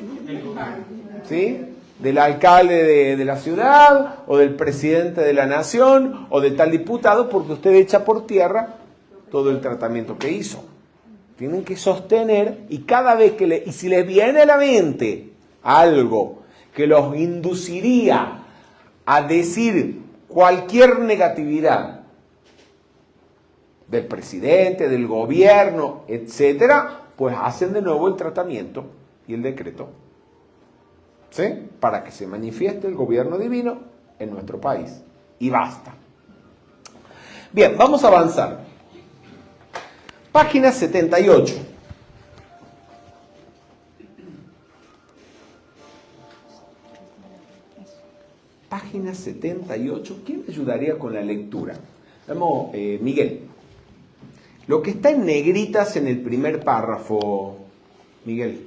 ¿sí?, del alcalde de la ciudad, o del presidente de la nación, o de tal diputado, porque usted echa por tierra todo el tratamiento que hizo. Tienen que sostener, y cada vez que y si les viene a la mente algo que los induciría a decir cualquier negatividad del presidente, del gobierno, etcétera, pues hacen de nuevo el tratamiento y el decreto, ¿sí?, para que se manifieste el gobierno divino en nuestro país. Y basta. Bien, vamos a avanzar. Página 78. Página 78. ¿Quién me ayudaría con la lectura? Vamos, Miguel. Lo que está en negritas en el primer párrafo, Miguel.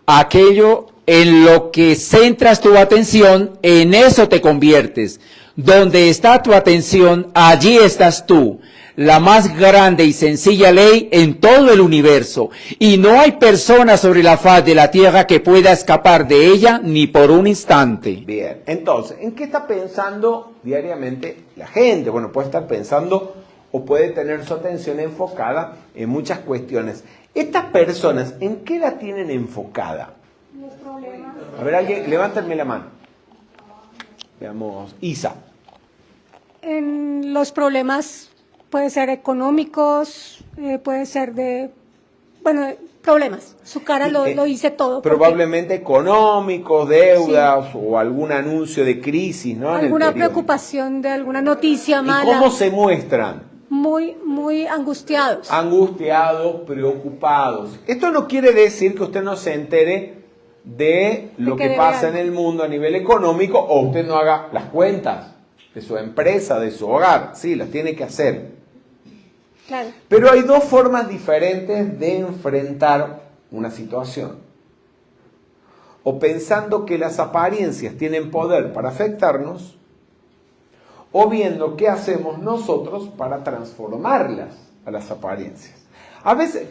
Aquello en lo que centras tu atención, en eso te conviertes. Donde está tu atención, allí estás tú. La más grande y sencilla ley en todo el universo. Y no hay persona sobre la faz de la tierra que pueda escapar de ella ni por un instante. Bien, entonces, ¿en qué está pensando diariamente la gente? Bueno, puede estar pensando o puede tener su atención enfocada en muchas cuestiones. Estas personas, ¿en qué la tienen enfocada? Los problemas. A ver, alguien, levántame la mano. Veamos, Isa. En los problemas, puede ser económicos, puede ser bueno, problemas. Su cara lo dice todo. Probablemente económicos, deudas, sí, o algún anuncio de crisis, ¿no? Alguna preocupación de alguna noticia mala. ¿Y cómo se muestran? Muy angustiados. Angustiados, preocupados. Esto no quiere decir que usted no se entere de lo que pasa en el mundo a nivel económico, o usted no haga las cuentas de su empresa, de su hogar. Sí, las tiene que hacer. Claro. Pero hay dos formas diferentes de enfrentar una situación. O pensando que las apariencias tienen poder para afectarnos, o viendo qué hacemos nosotros para transformarlas a las apariencias. A veces,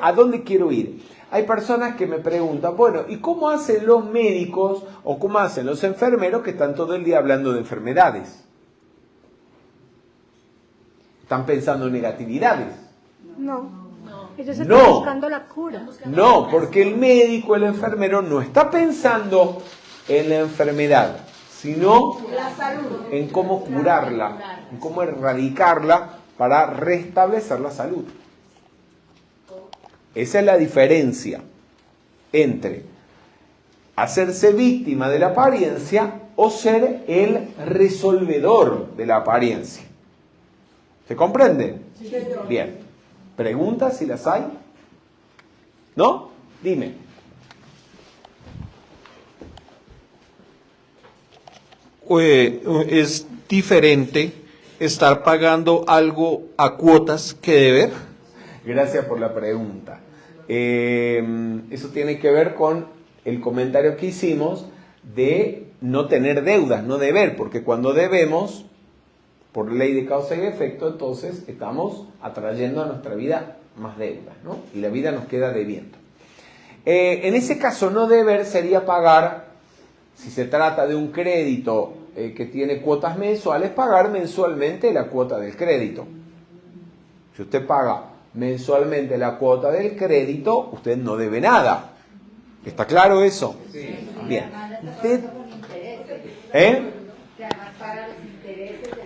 ¿a dónde quiero ir? Hay personas que me preguntan, bueno, ¿y cómo hacen los médicos o cómo hacen los enfermeros que están todo el día hablando de enfermedades? ¿Están pensando en negatividades? No. Ellos están buscando la cura. No, porque el médico, el enfermero, no está pensando en la enfermedad, sino en cómo curarla, en cómo erradicarla para restablecer la salud. Esa es la diferencia entre hacerse víctima de la apariencia o ser el resolvedor de la apariencia. ¿Se comprende? Sí. Bien. ¿Preguntas si las hay? ¿No? Dime. ¿Es diferente estar pagando algo a cuotas que deber? Gracias por la pregunta. Eso tiene que ver con el comentario que hicimos de no tener deudas, no deber, porque cuando debemos, por ley de causa y efecto, entonces estamos atrayendo a nuestra vida más deudas, ¿no? Y la vida nos queda debiendo. En ese caso, no deber sería pagar, si se trata de un crédito que tiene cuotas mensuales, pagar mensualmente la cuota del crédito. Si usted paga mensualmente la cuota del crédito, usted no debe nada. ¿Está claro eso? Sí. Bien.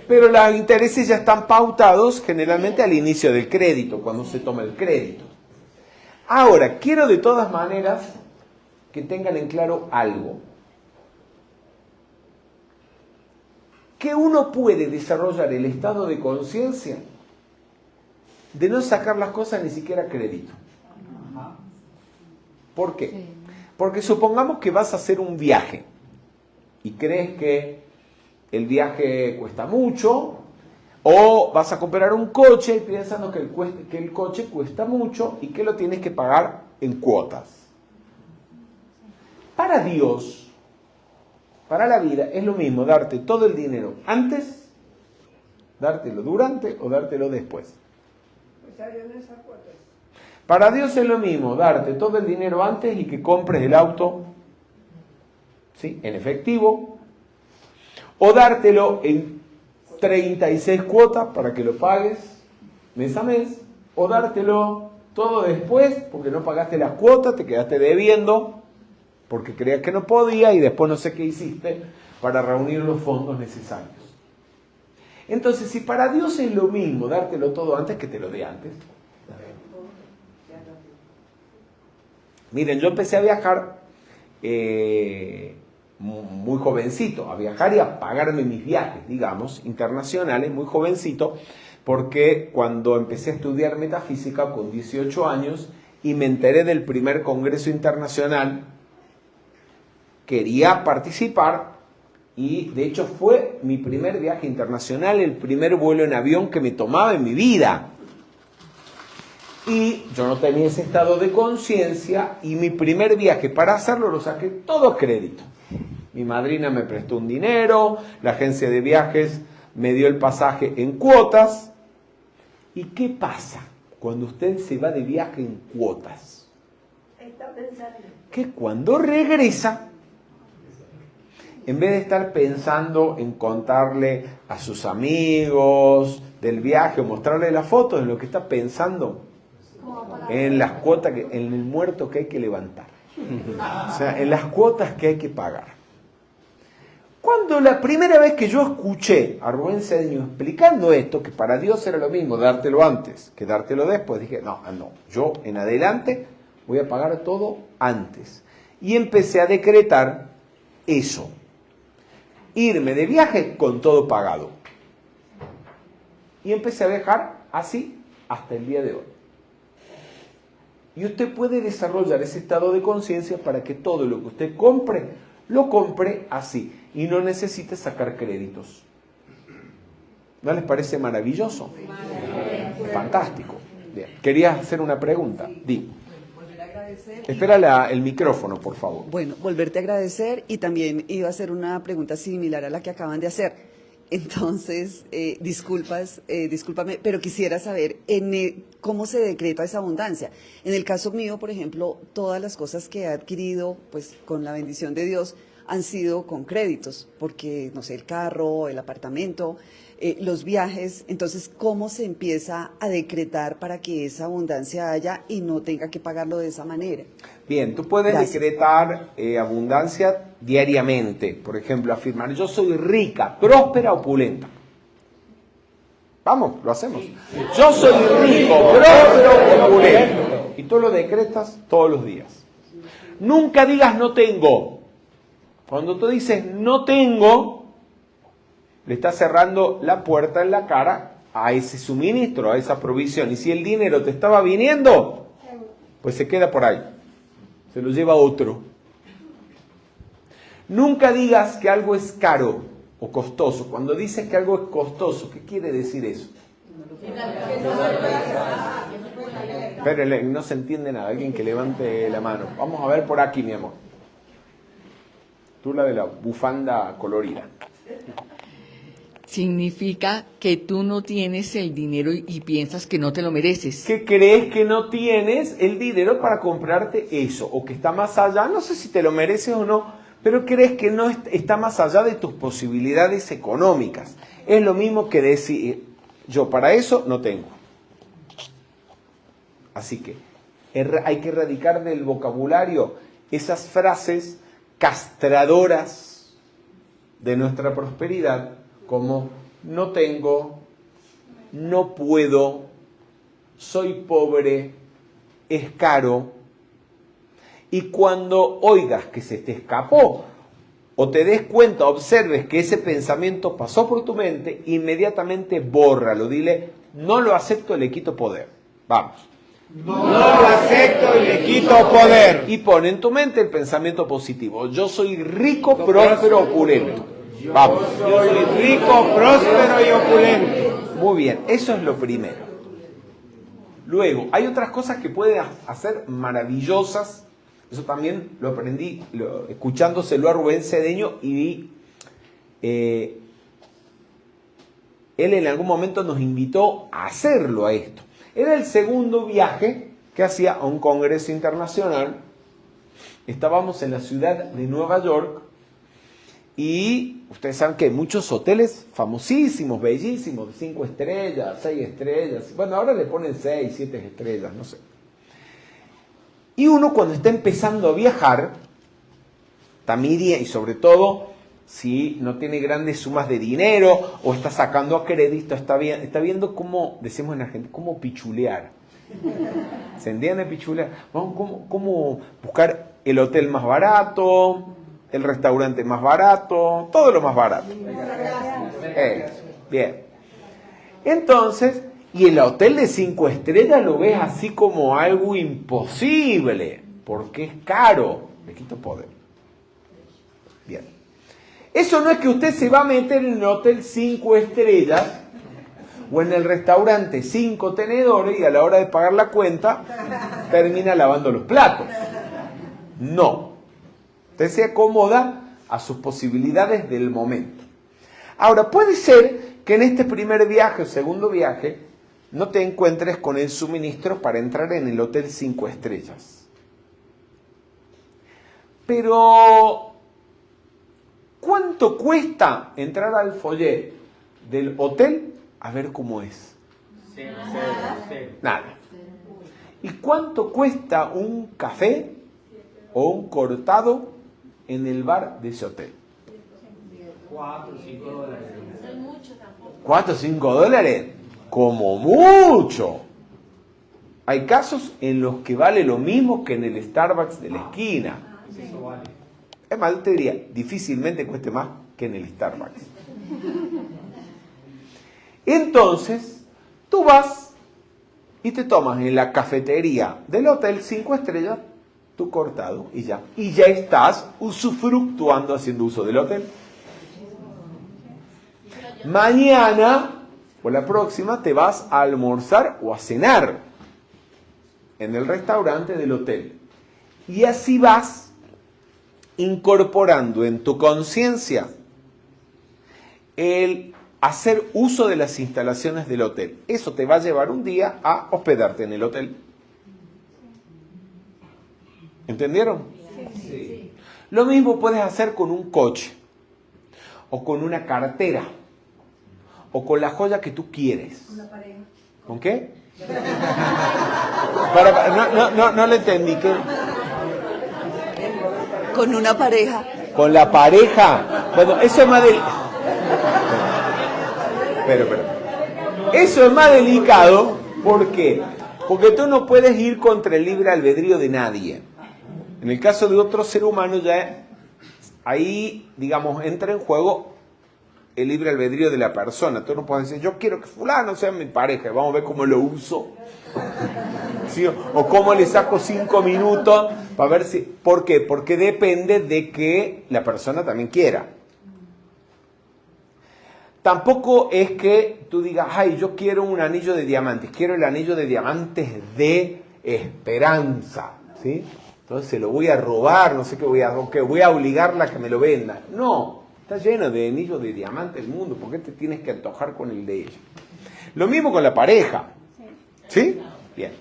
Pero los intereses ya están pautados generalmente al inicio del crédito, cuando se toma el crédito. Ahora, quiero de todas maneras que tengan en claro algo. Que uno puede desarrollar el estado de conciencia de no sacar las cosas ni siquiera a crédito. ¿Por qué? Porque supongamos que vas a hacer un viaje y crees que el viaje cuesta mucho, o vas a comprar un coche pensando que el coche cuesta mucho y que lo tienes que pagar en cuotas. Para Dios, Para la vida es lo mismo darte todo el dinero antes, dártelo durante o dártelo después. Para Dios es lo mismo darte todo el dinero antes y que compres el auto, ¿sí?, en efectivo, o dártelo en 36 cuotas para que lo pagues mes a mes, o dártelo todo después porque no pagaste las cuotas, te quedaste debiendo porque creías que no podía y después no sé qué hiciste para reunir los fondos necesarios. Entonces, si para Dios es lo mismo dártelo todo antes que te lo dé antes. Miren, yo empecé a viajar muy jovencito, a viajar y a pagarme mis viajes, digamos, internacionales, muy jovencito, porque cuando empecé a estudiar metafísica con 18 años y me enteré del primer congreso internacional, quería participar y de hecho fue mi primer viaje internacional, el primer vuelo en avión que me tomaba en mi vida. Y yo no tenía ese estado de conciencia y mi primer viaje para hacerlo lo saqué todo a crédito. Mi madrina me prestó un dinero, la agencia de viajes me dio el pasaje en cuotas. ¿Y qué pasa cuando usted se va de viaje en cuotas? Que cuando regresa, en vez de estar pensando en contarle a sus amigos del viaje o mostrarle las fotos, en lo que está pensando en las cuotas, en el muerto que hay que levantar. O sea, en las cuotas que hay que pagar. Cuando la primera vez que yo escuché a Rubén Cedeño explicando esto, que para Dios era lo mismo dártelo antes que dártelo después, dije, no, yo en adelante voy a pagar todo antes. Y empecé a decretar eso. Irme de viaje con todo pagado. Y empecé a viajar así hasta el día de hoy. Y usted puede desarrollar ese estado de conciencia para que todo lo que usted compre, lo compre así. Y no necesite sacar créditos. ¿No les parece maravilloso? Fantástico. Bien. Querías hacer una pregunta. Di. Espera el micrófono, por favor. Bueno, volverte a agradecer y también iba a hacer una pregunta similar a la que acaban de hacer. Entonces, discúlpame, pero quisiera saber cómo se decreta esa abundancia. En el caso mío, por ejemplo, todas las cosas que he adquirido, pues con la bendición de Dios, han sido con créditos, porque, no sé, el carro, el apartamento, los viajes. Entonces, ¿cómo se empieza a decretar para que esa abundancia haya y no tenga que pagarlo de esa manera? Bien, tú puedes decretar abundancia diariamente. Por ejemplo, afirmar, yo soy rica, próspera, opulenta. Vamos, lo hacemos. Yo soy rico, próspero, opulento. Y tú lo decretas todos los días. Nunca digas no tengo. Cuando tú dices no tengo, le estás cerrando la puerta en la cara a ese suministro, a esa provisión. Y si el dinero te estaba viniendo, pues se queda por ahí. Se lo lleva otro. Nunca digas que algo es caro o costoso. Cuando dices que algo es costoso, ¿qué quiere decir eso? Espérenle, no se entiende nada. Alguien que levante la mano. Vamos a ver por aquí, mi amor. Tú la de la bufanda colorida. Significa que tú no tienes el dinero y piensas que no te lo mereces. Que crees que no tienes el dinero para comprarte eso, o que está más allá, no sé si te lo mereces o no, pero crees que no está más allá de tus posibilidades económicas. Es lo mismo que decir, yo para eso no tengo. Así que hay que erradicar del vocabulario esas frases castradoras de nuestra prosperidad, como no tengo, no puedo, soy pobre, es caro. Y cuando oigas que se te escapó o te des cuenta, observes que ese pensamiento pasó por tu mente, inmediatamente bórralo, dile, no lo acepto y le quito poder. Vamos. No lo acepto y le quito poder. Y pon en tu mente el pensamiento positivo. Yo soy rico, próspero, opulento. Vamos. Yo soy rico, próspero y opulento. Muy bien, eso es lo primero. Luego, hay otras cosas que pueden hacer maravillosas Eso también lo aprendí escuchándoselo a Rubén Cedeño y él en algún momento nos invitó a hacerlo a esto. Era el segundo viaje que hacía a un congreso internacional. Estábamos en la ciudad de Nueva York y ustedes saben que hay muchos hoteles famosísimos, bellísimos, de 5 estrellas, 6 estrellas. Bueno, ahora le ponen 6, 7 estrellas, no sé. Y uno cuando está empezando a viajar, Tamiria, y sobre todo si no tiene grandes sumas de dinero o está sacando a crédito, está viendo cómo, decimos en Argentina, cómo pichulear. ¿Se entiende pichulear? Cómo buscar el hotel más barato, el restaurante más barato, todo lo más barato. Bien. Entonces, y el hotel de 5 estrellas lo ves así como algo imposible, porque es caro. Le quito poder. Bien. Eso no es que usted se va a meter en el hotel 5 estrellas o en el restaurante 5 tenedores y a la hora de pagar la cuenta termina lavando los platos. No. Usted se acomoda a sus posibilidades del momento. Ahora, puede ser que en este primer viaje o segundo viaje no te encuentres con el suministro para entrar en el hotel 5 estrellas. Pero, ¿cuánto cuesta entrar al foyer del hotel a ver cómo es? Nada. ¿Y cuánto cuesta un café o un cortado en el bar de ese hotel? 4 o 5 dólares. 4 o 5 dólares, como mucho. Hay casos en los que vale lo mismo que en el Starbucks de la esquina. Eso vale. Es más, te diría, difícilmente cueste más que en el Starbucks. Entonces, tú vas y te tomas en la cafetería del hotel 5 estrellas tu cortado y ya. Y ya estás usufructuando, haciendo uso del hotel. Mañana o la próxima te vas a almorzar o a cenar en el restaurante del hotel. Y así vas incorporando en tu conciencia el hacer uso de las instalaciones del hotel. Eso te va a llevar un día a hospedarte en el hotel. ¿Entendieron? Sí. Lo mismo puedes hacer con un coche, o con una cartera, o con la joya que tú quieres. Con la pareja. ¿Con qué? No le entendí. ¿Qué? Con una pareja. Con la pareja. Bueno, eso es más Pero. Eso es más delicado. ¿Por qué? Porque tú no puedes ir contra el libre albedrío de nadie. En el caso de otro ser humano, ya ahí, digamos, entra en juego el libre albedrío de la persona. Tú no puedes decir, yo quiero que fulano sea mi pareja, vamos a ver cómo lo uso. ¿Sí? O cómo le saco 5 minutos para ver si... ¿Por qué? Porque depende de que la persona también quiera. Tampoco es que tú digas, ay, yo quiero un anillo de diamantes, quiero el anillo de diamantes de esperanza, ¿sí? Entonces se lo voy a robar, no sé qué voy a obligarla a que me lo venda. No, está lleno de anillos de diamante el mundo, ¿por qué te tienes que antojar con el de ella? Lo mismo con la pareja, ¿sí? Bien,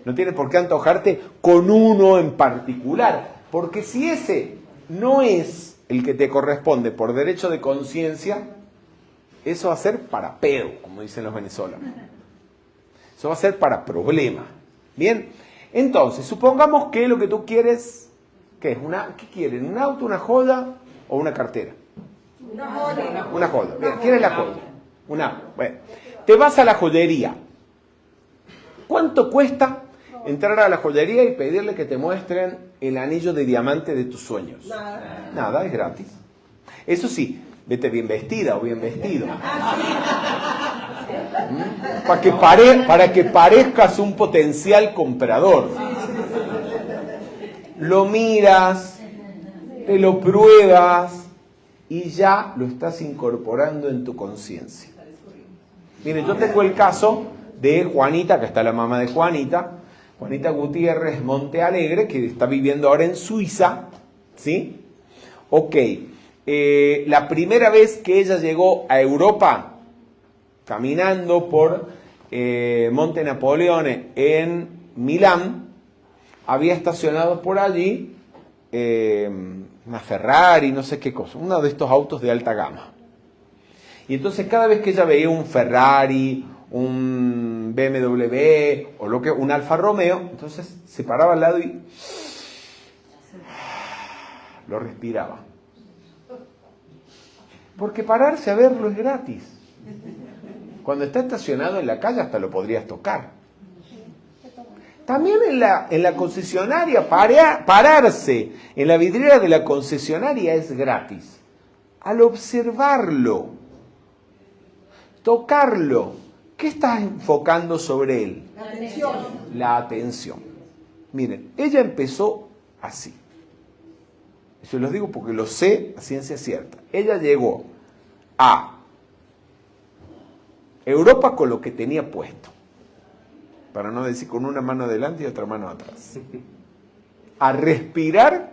no tienes por qué antojarte con uno en particular, porque si ese no es el que te corresponde por derecho de conciencia, eso va a ser para pedo, como dicen los venezolanos. Eso va a ser para problema. Bien, entonces, supongamos que lo que tú quieres, ¿qué es? ¿Qué quieren? ¿Un auto, una joya o una cartera? Una joya. Una joya. Bien, ¿quieres la joya? Bueno, te vas a la joyería. ¿Cuánto cuesta entrar a la joyería y pedirle que te muestren el anillo de diamante de tus sueños? Nada, es gratis. Eso sí, vete bien vestida o bien vestido. Para que parezcas un potencial comprador. Lo miras, te lo pruebas y ya lo estás incorporando en tu conciencia. Mire, yo tengo el caso de Juanita, que está la mamá de Juanita, Juanita Gutiérrez Montealegre, que está viviendo ahora en Suiza, ¿sí? Ok, la primera vez que ella llegó a Europa, caminando por Monte Napoleone en Milán, había estacionado por allí una Ferrari, no sé qué cosa, uno de estos autos de alta gama. Y entonces cada vez que ella veía un Ferrari, un BMW o un Alfa Romeo, entonces se paraba al lado y lo respiraba. Porque pararse a verlo es gratis. Cuando está estacionado en la calle hasta lo podrías tocar. También en la concesionaria, pararse en la vidriera de la concesionaria es gratis. Al observarlo, tocarlo, ¿qué estás enfocando sobre él? La atención. La atención. Miren, ella empezó así. Eso los digo porque lo sé a ciencia cierta. Ella llegó a Europa con lo que tenía puesto. Para no decir con una mano adelante y otra mano atrás. A respirar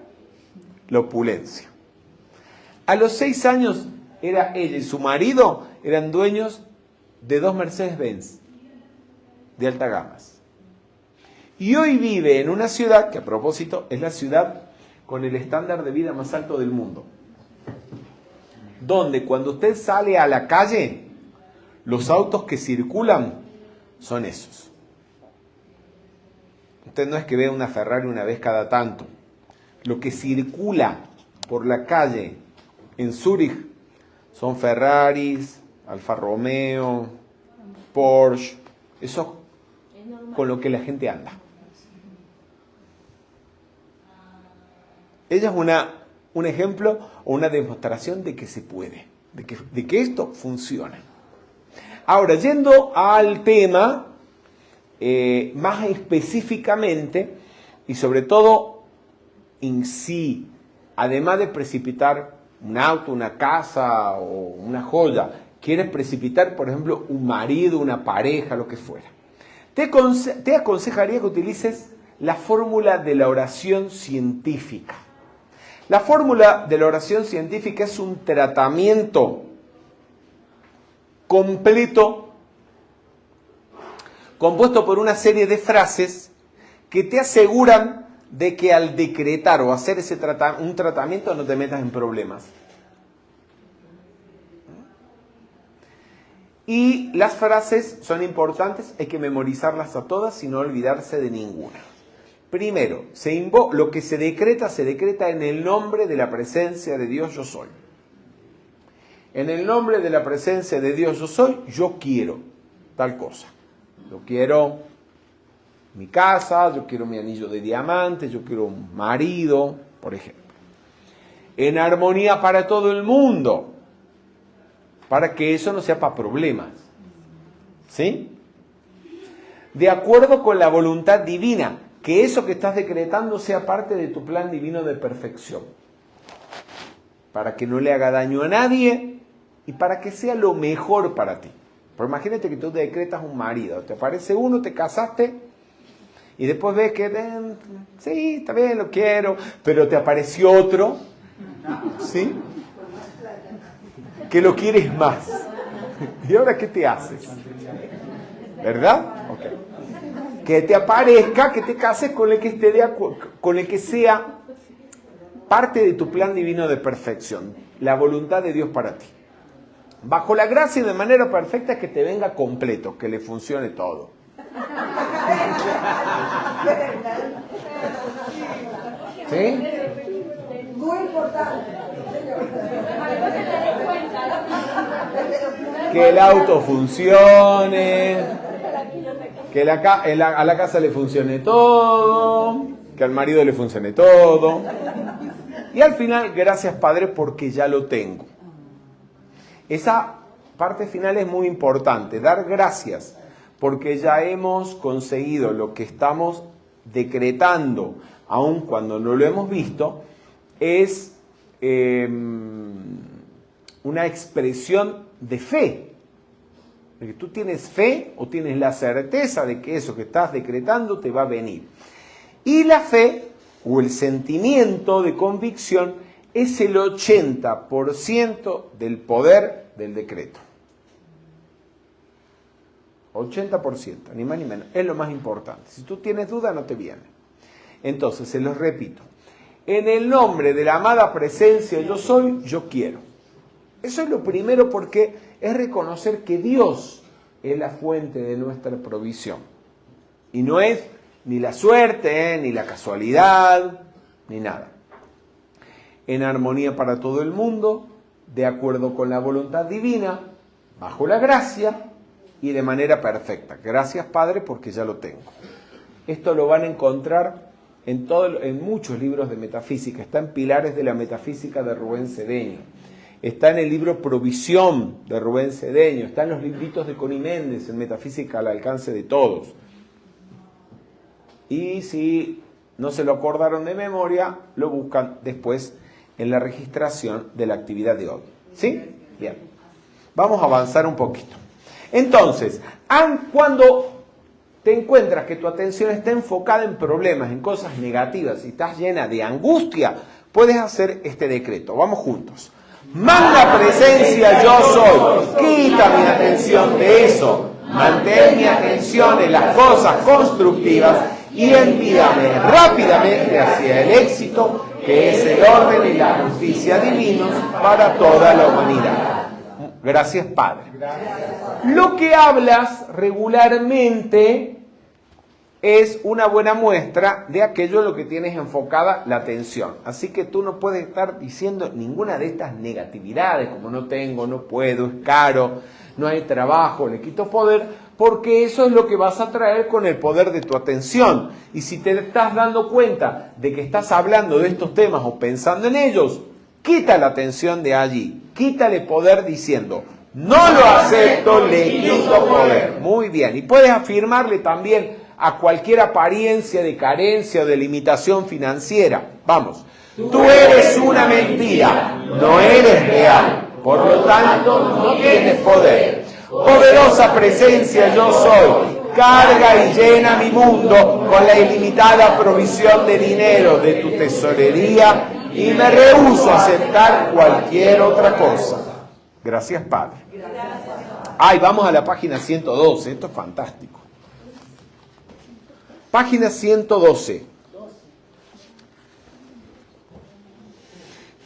la opulencia. A los 6 años era ella y su marido eran dueños de 2 Mercedes-Benz de alta gama. Y hoy vive en una ciudad que, a propósito, es la ciudad con el estándar de vida más alto del mundo. Donde cuando usted sale a la calle, los autos que circulan son esos. Usted no es que vea una Ferrari una vez cada tanto. Lo que circula por la calle en Zúrich son Ferraris, Alfa Romeo, Porsche, eso con lo que la gente anda. Ella es un ejemplo o una demostración de que se puede, de que esto funciona. Ahora, yendo al tema, más específicamente, y sobre todo en sí, además de precipitar un auto, una casa o una joya, quieres precipitar, por ejemplo, un marido, una pareja, lo que fuera. Te aconsejaría que utilices la fórmula de la oración científica. La fórmula de la oración científica es un tratamiento completo compuesto por una serie de frases que te aseguran de que al decretar o hacer un tratamiento no te metas en problemas. Y las frases son importantes, hay que memorizarlas a todas y no olvidarse de ninguna. Primero, lo que se decreta en el nombre de la presencia de Dios yo soy. En el nombre de la presencia de Dios yo soy, yo quiero tal cosa. Yo quiero mi casa, yo quiero mi anillo de diamante, yo quiero un marido, por ejemplo. En armonía para todo el mundo, para que eso no sea para problemas. ¿Sí? De acuerdo con la voluntad divina, que eso que estás decretando sea parte de tu plan divino de perfección. Para que no le haga daño a nadie y para que sea lo mejor para ti. Pero imagínate que tú decretas un marido, te aparece uno, te casaste y después ves que, sí, está bien, lo quiero, pero te apareció otro, ¿sí? Que lo quieres más. ¿Y ahora qué te haces? ¿Verdad? Ok. Que te aparezca, que te cases con el que esté con el que sea parte de tu plan divino de perfección, la voluntad de Dios para ti. Bajo la gracia y de manera perfecta, que te venga completo, que le funcione todo. ¿Sí? Muy importante. Que el auto funcione, que a la casa le funcione todo, que al marido le funcione todo. Y al final, gracias Padre, porque ya lo tengo. Esa parte final es muy importante, dar gracias, porque ya hemos conseguido lo que estamos decretando, aun cuando no lo hemos visto, es una expresión de fe. De que tú tienes fe o tienes la certeza de que eso que estás decretando te va a venir. Y la fe o el sentimiento de convicción es el 80% del poder del decreto. 80%, ni más ni menos. Es lo más importante. Si tú tienes duda, no te viene. Entonces, se los repito. En el nombre de la amada presencia yo soy, yo quiero. Eso es lo primero, porque es reconocer que Dios es la fuente de nuestra provisión. Y no es ni la suerte, ni la casualidad, ni nada. En armonía para todo el mundo, de acuerdo con la voluntad divina, bajo la gracia y de manera perfecta. Gracias, Padre, porque ya lo tengo. Esto lo van a encontrar en muchos libros de metafísica. Está en Pilares de la Metafísica de Rubén Cedeño. Está en el libro Provisión de Rubén Cedeño. Está en los libritos de Connie Méndez, en Metafísica al alcance de todos. Y si no se lo acordaron de memoria, lo buscan después en la registración de la actividad de hoy. ¿Sí? Bien. Vamos a avanzar un poquito. Entonces, cuando te encuentras que tu atención está enfocada en problemas, en cosas negativas, y estás llena de angustia, puedes hacer este decreto. Vamos juntos. Magna presencia yo soy. Quita mi atención de eso. Mantén mi atención en las cosas constructivas y envíame rápidamente hacia el éxito, que es el orden y la justicia divinos para toda la humanidad. Gracias, Padre. Lo que hablas regularmente es una buena muestra de aquello en lo que tienes enfocada la atención. Así que tú no puedes estar diciendo ninguna de estas negatividades, como no tengo, no puedo, es caro, no hay trabajo, le quito poder, porque eso es lo que vas a traer con el poder de tu atención. Y si te estás dando cuenta de que estás hablando de estos temas o pensando en ellos, quita la atención de allí, quítale poder diciendo, no lo acepto, le quito poder. Muy bien, y puedes afirmarle también a cualquier apariencia de carencia o de limitación financiera. Vamos, tú eres una mentira, no eres real, por lo tanto no tienes poder. Poderosa presencia yo soy, carga y llena mi mundo con la ilimitada provisión de dinero de tu tesorería y me rehúso a aceptar cualquier otra cosa. Gracias, Padre. Ay, vamos a la página 112, esto es fantástico. Página 112.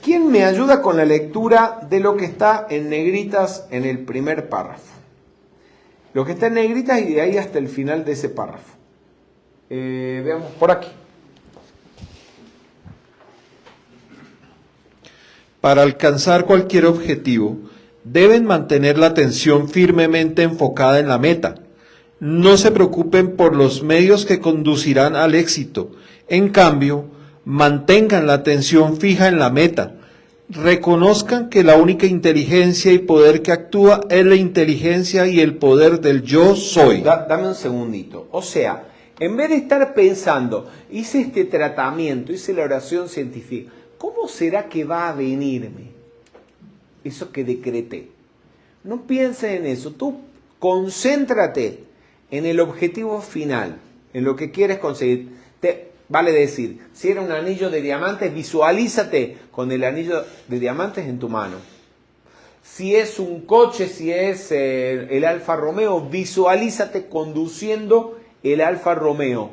¿Quién me ayuda con la lectura de lo que está en negritas en el primer párrafo? Lo que está en negritas y de ahí hasta el final de ese párrafo. Veamos por aquí. Para alcanzar cualquier objetivo, deben mantener la atención firmemente enfocada en la meta. No se preocupen por los medios que conducirán al éxito. En cambio, mantengan la atención fija en la meta. Reconozcan que la única inteligencia y poder que actúa es la inteligencia y el poder del yo soy. Dame un segundito. O sea, en vez de estar pensando, hice este tratamiento, hice la oración científica, ¿cómo será que va a venirme eso que decreté? No pienses en eso. Tú concéntrate en el objetivo final, en lo que quieres conseguir. Vale decir, si era un anillo de diamantes, visualízate con el anillo de diamantes en tu mano. Si es un coche, si es el Alfa Romeo, visualízate conduciendo el Alfa Romeo.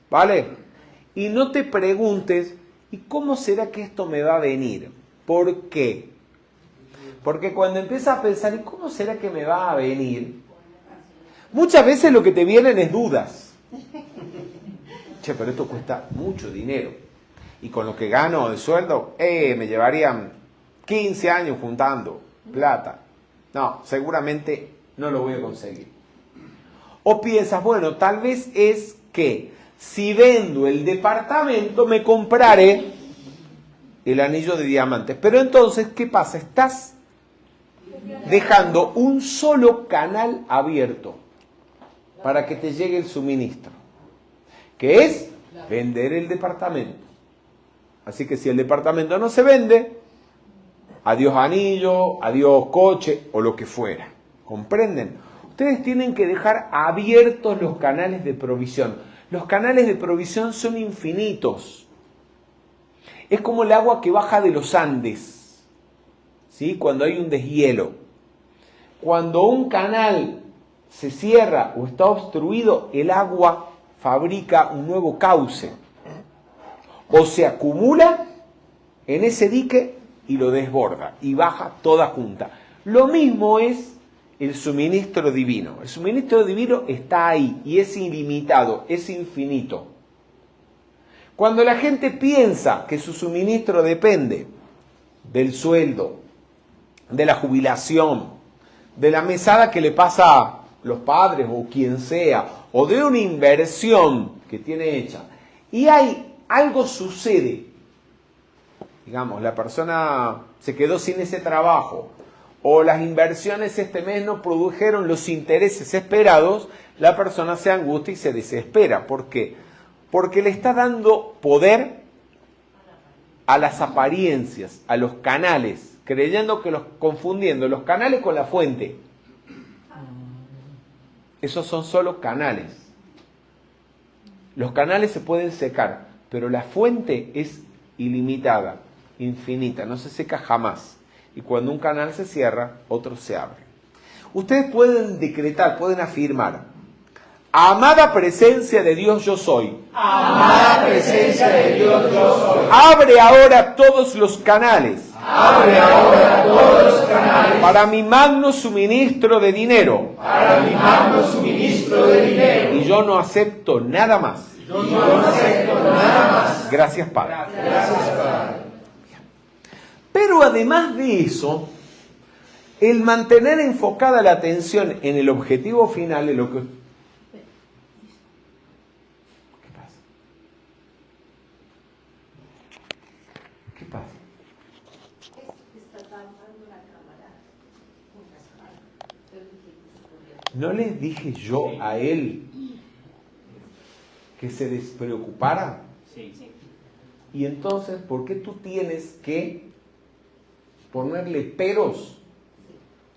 ¿Vale? Y no te preguntes, ¿y cómo será que esto me va a venir? ¿Por qué? Porque cuando empiezas a pensar, ¿y cómo será que me va a venir? Muchas veces lo que te vienen es dudas. Che, pero esto cuesta mucho dinero. Y con lo que gano de sueldo, me llevarían 15 años juntando plata. No, seguramente no lo voy a conseguir. O piensas, bueno, tal vez es que si vendo el departamento me compraré el anillo de diamantes. Pero entonces, ¿qué pasa? Estás dejando un solo canal abierto para que te llegue el suministro, que es vender el departamento. Así que si el departamento no se vende, adiós anillo, adiós coche o lo que fuera. ¿Comprenden? Ustedes tienen que dejar abiertos los canales de provisión. Los canales de provisión son infinitos. Es como el agua que baja de los Andes, ¿sí? Cuando hay un deshielo. Cuando un canal se cierra o está obstruido, el agua fabrica un nuevo cauce. O se acumula en ese dique y lo desborda y baja toda junta. Lo mismo es el suministro divino. El suministro divino está ahí y es ilimitado, es infinito. Cuando la gente piensa que su suministro depende del sueldo, de la jubilación, de la mesada que le pasa a los padres o quien sea, o de una inversión que tiene hecha, y algo sucede, digamos, la persona se quedó sin ese trabajo, o las inversiones este mes no produjeron los intereses esperados, la persona se angustia y se desespera. ¿Por qué? Porque le está dando poder a las apariencias, a los canales, confundiendo los canales con la fuente. Esos son solo canales. Los canales se pueden secar, pero la fuente es ilimitada, infinita, no se seca jamás. Y cuando un canal se cierra, otro se abre. Ustedes pueden decretar, pueden afirmar: amada presencia de Dios yo soy. Amada presencia de Dios yo soy. Abre ahora todos los canales. Abre ahora todos los canales. Para mi magno suministro de dinero. Para mi magno suministro de dinero. Y yo no acepto nada más. Yo no acepto nada más. Gracias, Padre. Gracias, Padre. Pero además de eso, el mantener enfocada la atención en el objetivo final es lo que... ¿Qué pasa? ¿Qué pasa? ¿No les dije yo a él que se despreocupara? Sí. Y entonces, ¿por qué tú tienes que ponerle peros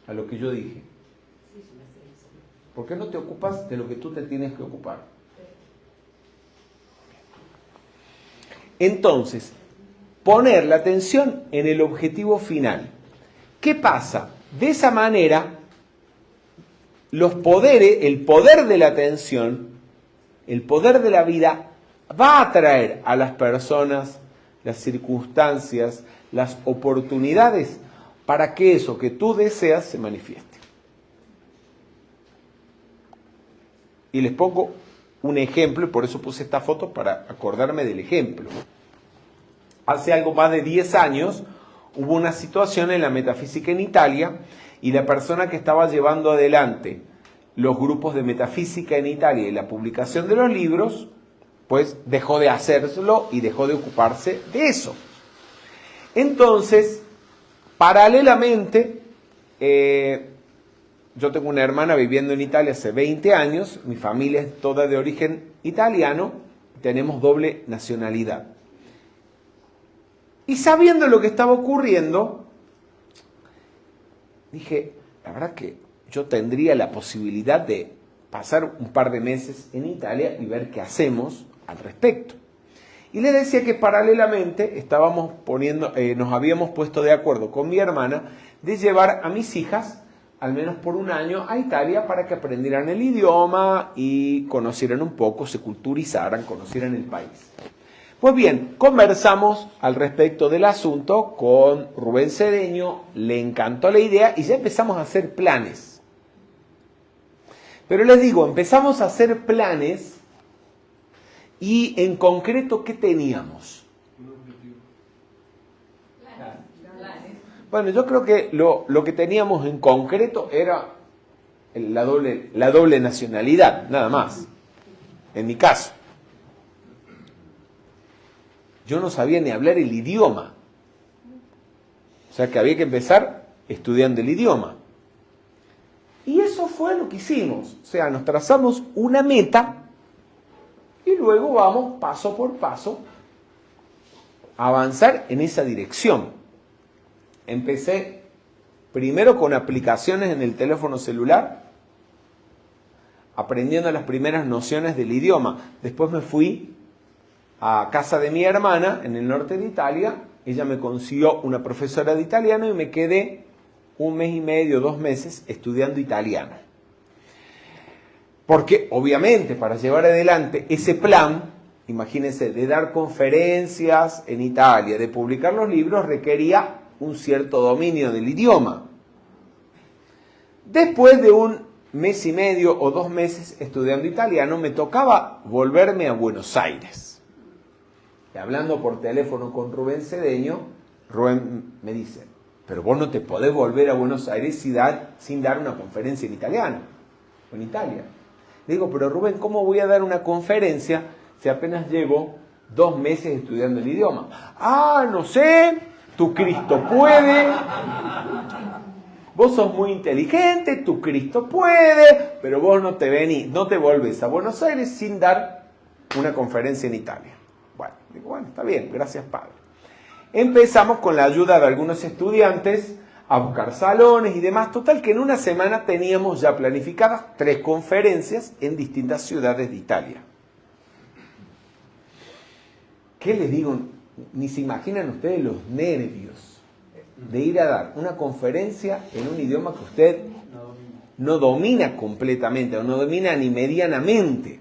a lo que yo dije? ¿Por qué no te ocupas de lo que tú te tienes que ocupar? Entonces, poner la atención en el objetivo final. ¿Qué pasa? De esa manera, los poderes, el poder de la atención, el poder de la vida, va a atraer a las personas, las circunstancias, las oportunidades para que eso que tú deseas se manifieste. Y les pongo un ejemplo, y por eso puse esta foto para acordarme del ejemplo. Hace algo más de 10 años hubo una situación en la metafísica en Italia y la persona que estaba llevando adelante los grupos de metafísica en Italia y la publicación de los libros, pues dejó de hacerlo y dejó de ocuparse de eso. Entonces, paralelamente, yo tengo una hermana viviendo en Italia hace 20 años, mi familia es toda de origen italiano, tenemos doble nacionalidad. Y sabiendo lo que estaba ocurriendo, dije, la verdad que yo tendría la posibilidad de pasar un par de meses en Italia y ver qué hacemos al respecto. Y le decía que paralelamente estábamos nos habíamos puesto de acuerdo con mi hermana de llevar a mis hijas, al menos por un año, a Italia para que aprendieran el idioma y conocieran un poco, se culturizaran, conocieran el país. Pues bien, conversamos al respecto del asunto con Rubén Cedeño, le encantó la idea y ya empezamos a hacer planes. Pero les digo, empezamos a hacer planes y en concreto, ¿qué teníamos? Bueno, yo creo que lo que teníamos en concreto era la doble nacionalidad, nada más, en mi caso. Yo no sabía ni hablar el idioma. O sea que había que empezar estudiando el idioma. Y eso fue lo que hicimos. O sea, nos trazamos una meta y luego vamos paso por paso a avanzar en esa dirección. Empecé primero con aplicaciones en el teléfono celular, aprendiendo las primeras nociones del idioma. Después me fui a casa de mi hermana en el norte de Italia. Ella me consiguió una profesora de italiano y me quedé 1 mes y medio, 2 meses estudiando italiano. Porque obviamente para llevar adelante ese plan, imagínense, de dar conferencias en Italia, de publicar los libros, requería un cierto dominio del idioma. Después de 1 mes y medio o 2 meses estudiando italiano, me tocaba volverme a Buenos Aires. Y hablando por teléfono con Rubén Cedeño, Rubén me dice, pero vos no te podés volver a Buenos Aires sin dar una conferencia en italiano, o en Italia. Le digo, pero Rubén, ¿cómo voy a dar una conferencia si apenas llevo 2 meses estudiando el idioma? Ah, no sé, tu Cristo puede, vos sos muy inteligente, tu Cristo puede, pero vos no te volvés a Buenos Aires sin dar una conferencia en Italia. Bueno, digo, bueno, está bien, gracias Padre. Empezamos con la ayuda de algunos estudiantes a buscar salones y demás. Total que en 1 semana teníamos ya planificadas 3 conferencias en distintas ciudades de Italia. ¿Qué les digo? Ni se imaginan ustedes los nervios de ir a dar una conferencia en un idioma que usted no domina completamente o no domina ni medianamente.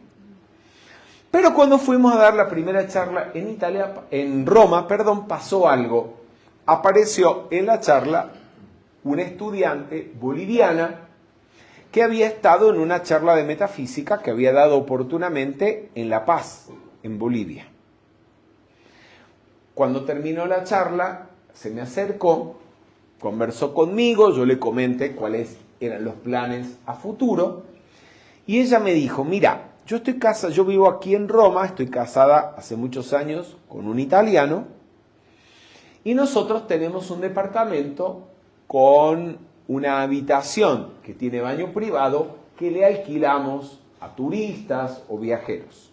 Pero cuando fuimos a dar la primera charla en Roma, pasó algo. Apareció en la charla una estudiante boliviana que había estado en una charla de metafísica que había dado oportunamente en La Paz, en Bolivia. Cuando terminó la charla, se me acercó, conversó conmigo, yo le comenté cuáles eran los planes a futuro, y ella me dijo, mira, yo vivo aquí en Roma, estoy casada hace muchos años con un italiano, y nosotros tenemos un departamento con una habitación que tiene baño privado que le alquilamos a turistas o viajeros.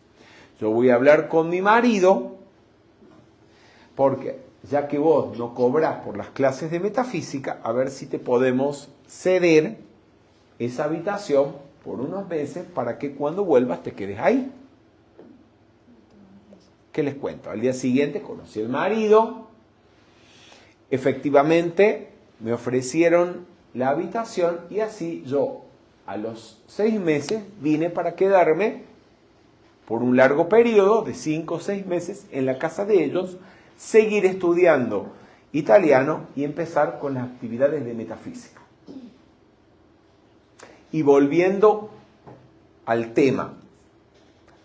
Yo voy a hablar con mi marido, porque ya que vos no cobrás por las clases de metafísica, a ver si te podemos ceder esa habitación por unos meses para que cuando vuelvas te quedes ahí. ¿Qué les cuento? Al día siguiente conocí al marido, efectivamente me ofrecieron la habitación y así yo a los 6 meses vine para quedarme por un largo periodo de 5 o 6 meses en la casa de ellos, seguir estudiando italiano y empezar con las actividades de metafísica. Y volviendo al tema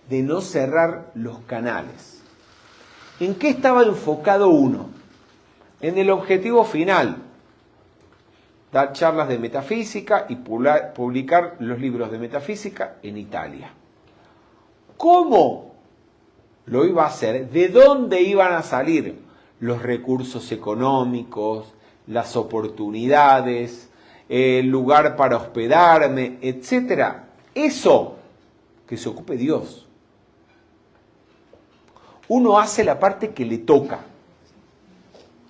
de no cerrar los canales, ¿en qué estaba enfocado uno? En el objetivo final, dar charlas de metafísica y publicar los libros de metafísica en Italia. ¿Cómo lo iba a hacer? ¿De dónde iban a salir los recursos económicos, las oportunidades, el lugar para hospedarme, etcétera? Eso, que se ocupe Dios. Uno hace la parte que le toca,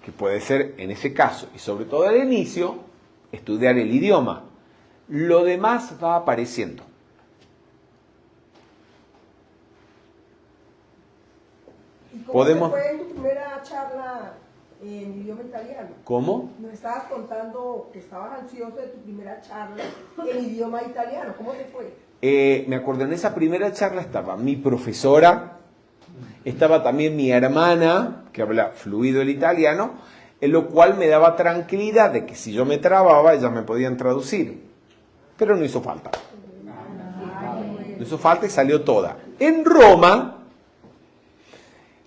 que puede ser en ese caso, y sobre todo al inicio, estudiar el idioma. Lo demás va apareciendo. ¿Y cómo te fue en tu primera charla en idioma italiano? ¿Cómo? Nos estabas contando que estabas ansioso de tu primera charla en idioma italiano. ¿Cómo te fue? Me acuerdo, en esa primera charla estaba mi profesora, estaba también mi hermana, que habla fluido el italiano, en lo cual me daba tranquilidad de que si yo me trababa, ellas me podían traducir. Pero no hizo falta. No hizo falta y salió toda. En Roma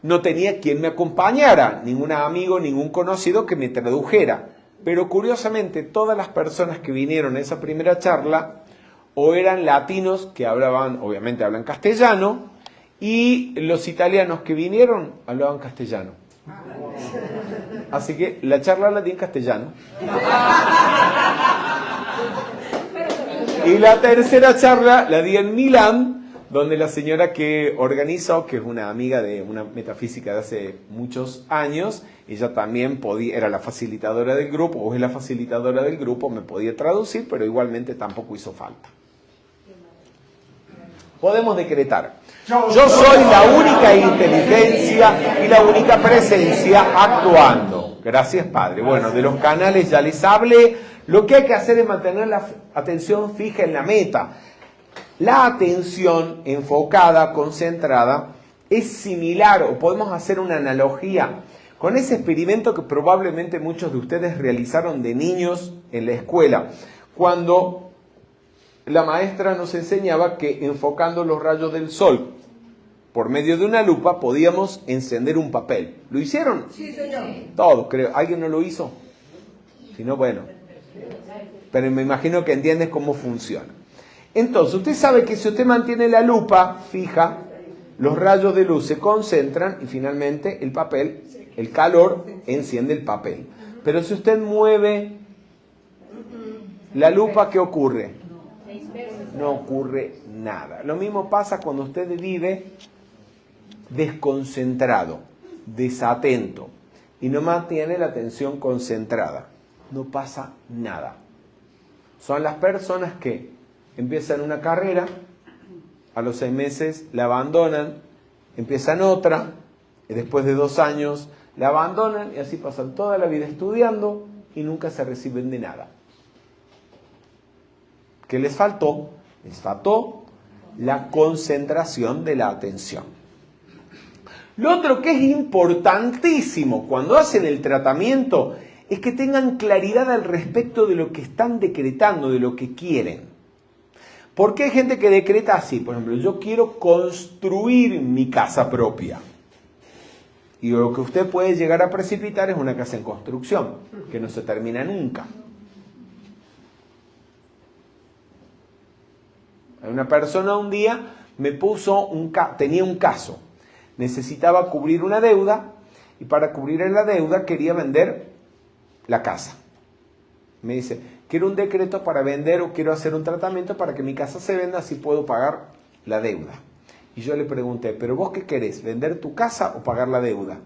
no tenía quien me acompañara, ningún amigo, ningún conocido que me tradujera. Pero curiosamente, todas las personas que vinieron a esa primera charla o eran latinos que hablaban, obviamente hablan castellano, y los italianos que vinieron hablaban castellano. Así que la charla la di en castellano. Y la tercera charla la di en Milán, donde la señora que organizó, que es una amiga de una metafísica de hace muchos años, ella también era la facilitadora del grupo, o es la facilitadora del grupo, me podía traducir, pero igualmente tampoco hizo falta. Podemos decretar: yo soy la única inteligencia y la única presencia actuando. Gracias, Padre. Bueno, de los canales ya les hablé. Lo que hay que hacer es mantener la atención fija en la meta. La atención enfocada, concentrada, es similar, o podemos hacer una analogía con ese experimento que probablemente muchos de ustedes realizaron de niños en la escuela, cuando la maestra nos enseñaba que enfocando los rayos del sol por medio de una lupa podíamos encender un papel. ¿Lo hicieron? Sí, señor. Todos, creo. ¿Alguien no lo hizo? Si no, bueno. Pero me imagino que entiendes cómo funciona. Entonces, usted sabe que si usted mantiene la lupa fija, los rayos de luz se concentran y finalmente el papel, el calor, enciende el papel. Pero si usted mueve la lupa, ¿qué ocurre? No ocurre nada. Lo mismo pasa cuando usted vive desconcentrado, desatento, y no mantiene la atención concentrada. No pasa nada. Son las personas que empiezan una carrera, a los 6 meses la abandonan, empiezan otra, y después de 2 años la abandonan, y así pasan toda la vida estudiando y nunca se reciben de nada. ¿Qué les faltó? Les faltó la concentración de la atención. Lo otro que es importantísimo cuando hacen el tratamiento es que tengan claridad al respecto de lo que están decretando, de lo que quieren. Porque hay gente que decreta así, por ejemplo, yo quiero construir mi casa propia. Y lo que usted puede llegar a precipitar es una casa en construcción, que no se termina nunca. Una persona un día me puso tenía un caso, necesitaba cubrir una deuda y para cubrir la deuda quería vender la casa. Me dice, quiero un decreto para vender o quiero hacer un tratamiento para que mi casa se venda, así puedo pagar la deuda. Y yo le pregunté, ¿pero vos qué querés? ¿Vender tu casa o pagar la deuda?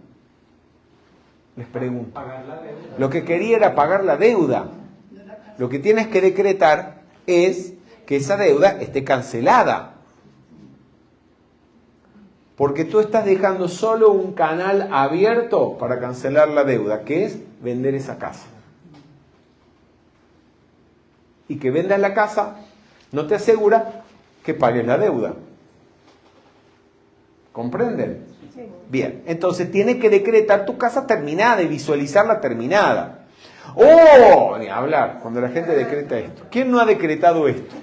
Les pregunto. Pagar la deuda. Lo que quería era pagar la deuda. Lo que tienes que decretar es que esa deuda esté cancelada. Porque tú estás dejando solo un canal abierto para cancelar la deuda, que es vender esa casa. Y que vendas la casa no te asegura que pagues la deuda. ¿Comprenden? Sí. Bien, entonces tienes que decretar tu casa terminada y visualizarla terminada. ¡Oh! Ni hablar, cuando la gente decreta esto. ¿Quién no ha decretado esto?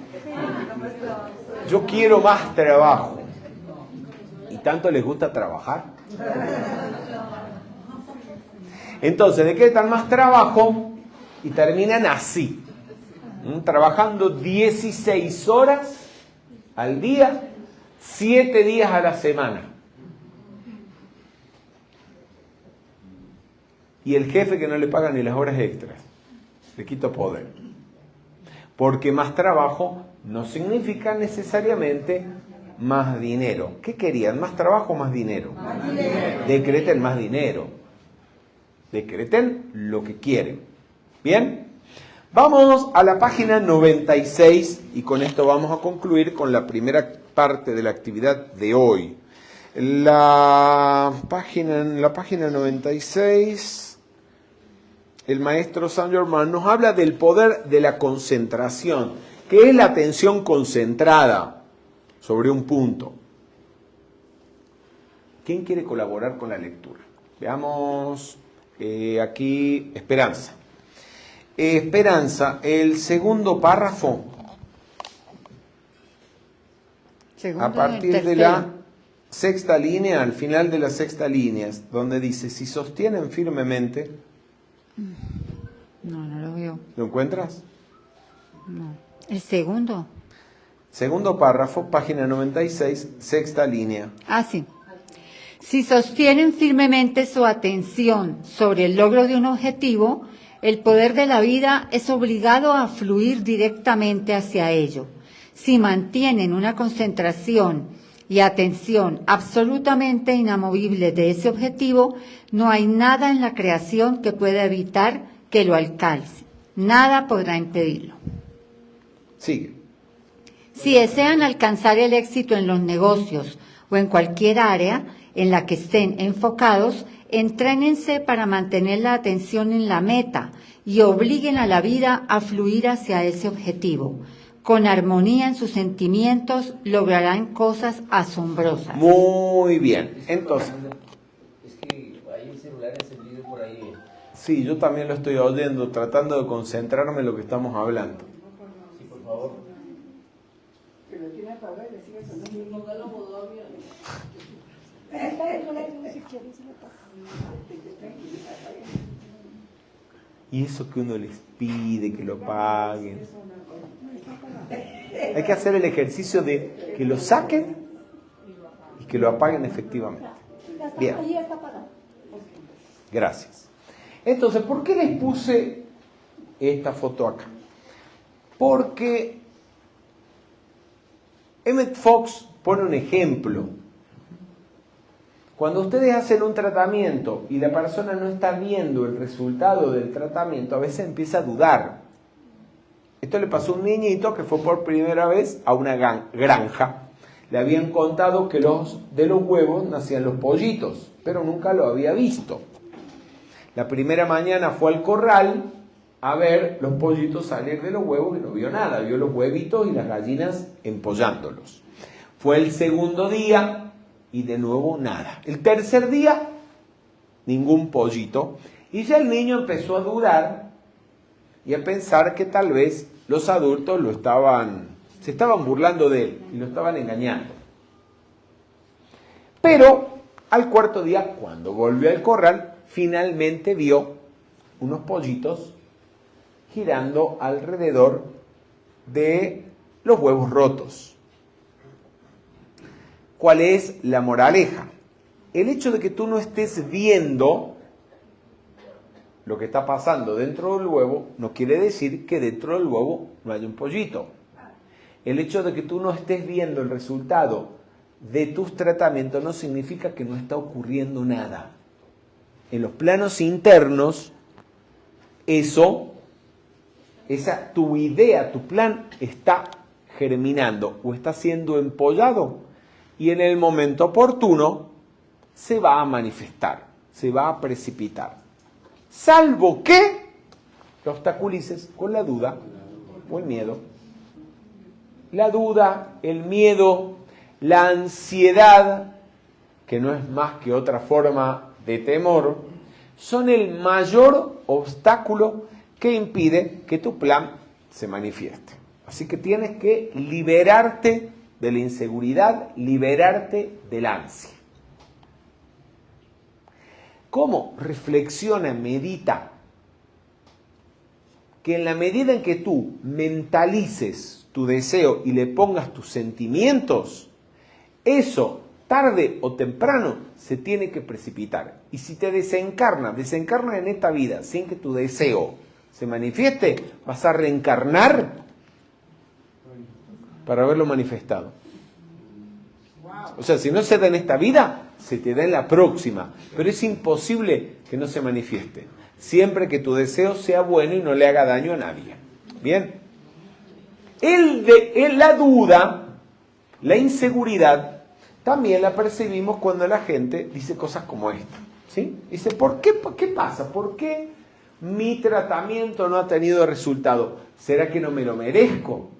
Yo quiero más trabajo. ¿Y tanto les gusta trabajar? Entonces decretan más trabajo y terminan así. Trabajando 16 horas al día, 7 días a la semana. Y el jefe que no le paga ni las horas extras. Le quito poder. Porque más trabajo no significa necesariamente más dinero. ¿Qué querían? ¿Más trabajo o más dinero? Más dinero. Decreten más dinero. Decreten lo que quieren. ¿Bien? Vamos a la página 96 y con esto vamos a concluir con la primera parte de la actividad de hoy. En la página 96, el maestro Saint Germain nos habla del poder de la concentración, que es la atención concentrada sobre un punto. ¿Quién quiere colaborar con la lectura? Veamos aquí Esperanza. Esperanza, el segundo párrafo, a partir de la 6ª línea, al final de la 6ª línea, donde dice, si sostienen firmemente... No lo veo. ¿Lo encuentras? No. El segundo. Segundo párrafo, página 96, 6ª línea. Ah, sí. Si sostienen firmemente su atención sobre el logro de un objetivo, el poder de la vida es obligado a fluir directamente hacia ello, Si mantienen una concentración y atención absolutamente inamovible de ese objetivo, no hay nada en la creación que pueda evitar que lo alcance. Nada podrá impedirlo. Sigue. Si desean alcanzar el éxito en los negocios o en cualquier área en la que estén enfocados, entrénense para mantener la atención en la meta y obliguen a la vida a fluir hacia ese objetivo. Con armonía en sus sentimientos lograrán cosas asombrosas. Muy bien. Entonces, Es que hay un celular encendido por ahí. sí, yo también lo estoy oyendo, tratando de concentrarme en lo que estamos hablando. Sí, por favor. Y eso que uno les pide, que lo paguen. Hay que hacer el ejercicio de que lo saquen y que lo apaguen efectivamente. Bien. Gracias. Entonces, ¿por qué les puse esta foto acá? Porque Emmett Fox pone un ejemplo. Cuando ustedes hacen un tratamiento y la persona no está viendo el resultado del tratamiento, a veces empieza a dudar. Esto le pasó a un niñito que fue por primera vez a una granja. Le habían contado que de los huevos nacían los pollitos, pero nunca lo había visto. La primera mañana fue al corral a ver los pollitos salir de los huevos y no vio nada. Vio los huevitos y las gallinas empollándolos. Fue el segundo día y de nuevo nada. El tercer día, ningún pollito. Y ya el niño empezó a dudar y a pensar que tal vez los adultos se estaban burlando de él y lo estaban engañando. Pero al cuarto día, cuando volvió al corral, finalmente vio unos pollitos girando alrededor de los huevos rotos. ¿Cuál es la moraleja? El hecho de que tú no estés viendo lo que está pasando dentro del huevo no quiere decir que dentro del huevo no haya un pollito. El hecho de que tú no estés viendo el resultado de tus tratamientos no significa que no está ocurriendo nada. En los planos internos, tu idea, tu plan está germinando o está siendo empollado y en el momento oportuno se va a manifestar, se va a precipitar. Salvo que lo obstaculices con la duda o el miedo. La duda, el miedo, la ansiedad, que no es más que otra forma de temor, son el mayor obstáculo que impide que tu plan se manifieste. Así que tienes que liberarte de la inseguridad, liberarte del ansia. ¿Cómo? Reflexiona, medita. Que en la medida en que tú mentalices tu deseo y le pongas tus sentimientos, eso tarde o temprano se tiene que precipitar. Y si te desencarna en esta vida sin que tu deseo se manifieste, vas a reencarnar para haberlo manifestado. O sea, si no se da en esta vida, se te da en la próxima. Pero es imposible que no se manifieste. Siempre que tu deseo sea bueno y no le haga daño a nadie. Bien. La duda, la inseguridad, también la percibimos cuando la gente dice cosas como esta. ¿Sí? Dice, ¿por qué pasa? ¿Por qué mi tratamiento no ha tenido resultado? ¿Será que no me lo merezco?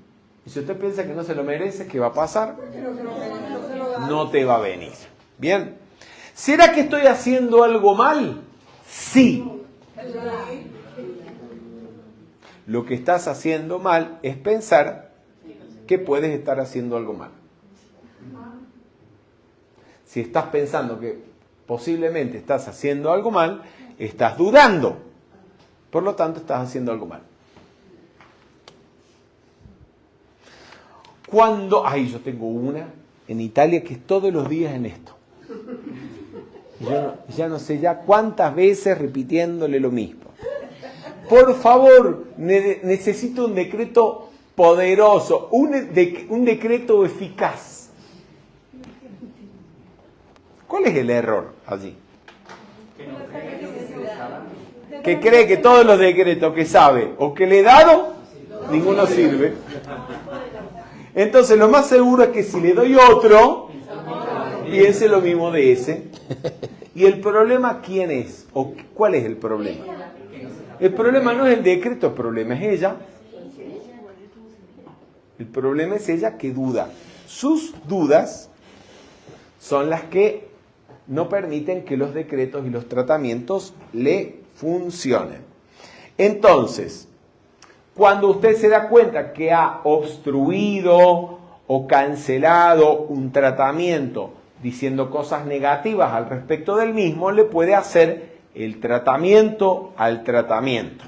Y si usted piensa que no se lo merece, ¿qué va a pasar? No te va a venir. Bien. ¿Será que estoy haciendo algo mal? Sí. Lo que estás haciendo mal es pensar que puedes estar haciendo algo mal. Si estás pensando que posiblemente estás haciendo algo mal, estás dudando. Por lo tanto, estás haciendo algo mal. Yo tengo una en Italia que es todos los días en esto. Ya no sé cuántas veces repitiéndole lo mismo. Por favor, necesito un decreto poderoso, un decreto eficaz. ¿Cuál es el error allí? Que cree que todos los decretos que sabe o que le he dado, ninguno sirve. Entonces lo más seguro es que si le doy otro, piense lo mismo de ese. ¿Y el problema quién es? ¿O cuál es el problema? El problema no es el decreto, el problema es ella. El problema es ella que duda. Sus dudas son las que no permiten que los decretos y los tratamientos le funcionen. Entonces, cuando usted se da cuenta que ha obstruido o cancelado un tratamiento diciendo cosas negativas al respecto del mismo, le puede hacer el tratamiento al tratamiento.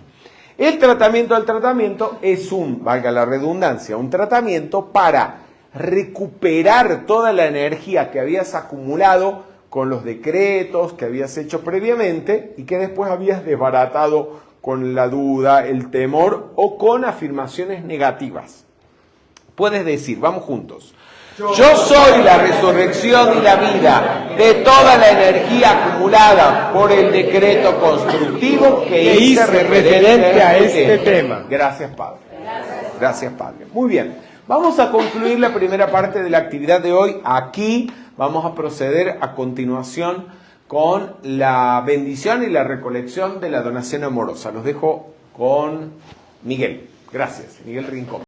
El tratamiento al tratamiento es valga la redundancia, un tratamiento para recuperar toda la energía que habías acumulado con los decretos que habías hecho previamente y que después habías desbaratado con la duda, el temor o con afirmaciones negativas. Puedes decir, vamos juntos, yo soy la resurrección y la vida de toda la energía acumulada por el decreto constructivo que hice referente a este tema. Gracias, Padre. Gracias, Padre. Muy bien. Vamos a concluir la primera parte de la actividad de hoy aquí. Vamos a proceder a continuación con la bendición y la recolección de la donación amorosa. Los dejo con Miguel. Gracias, Miguel Rincón.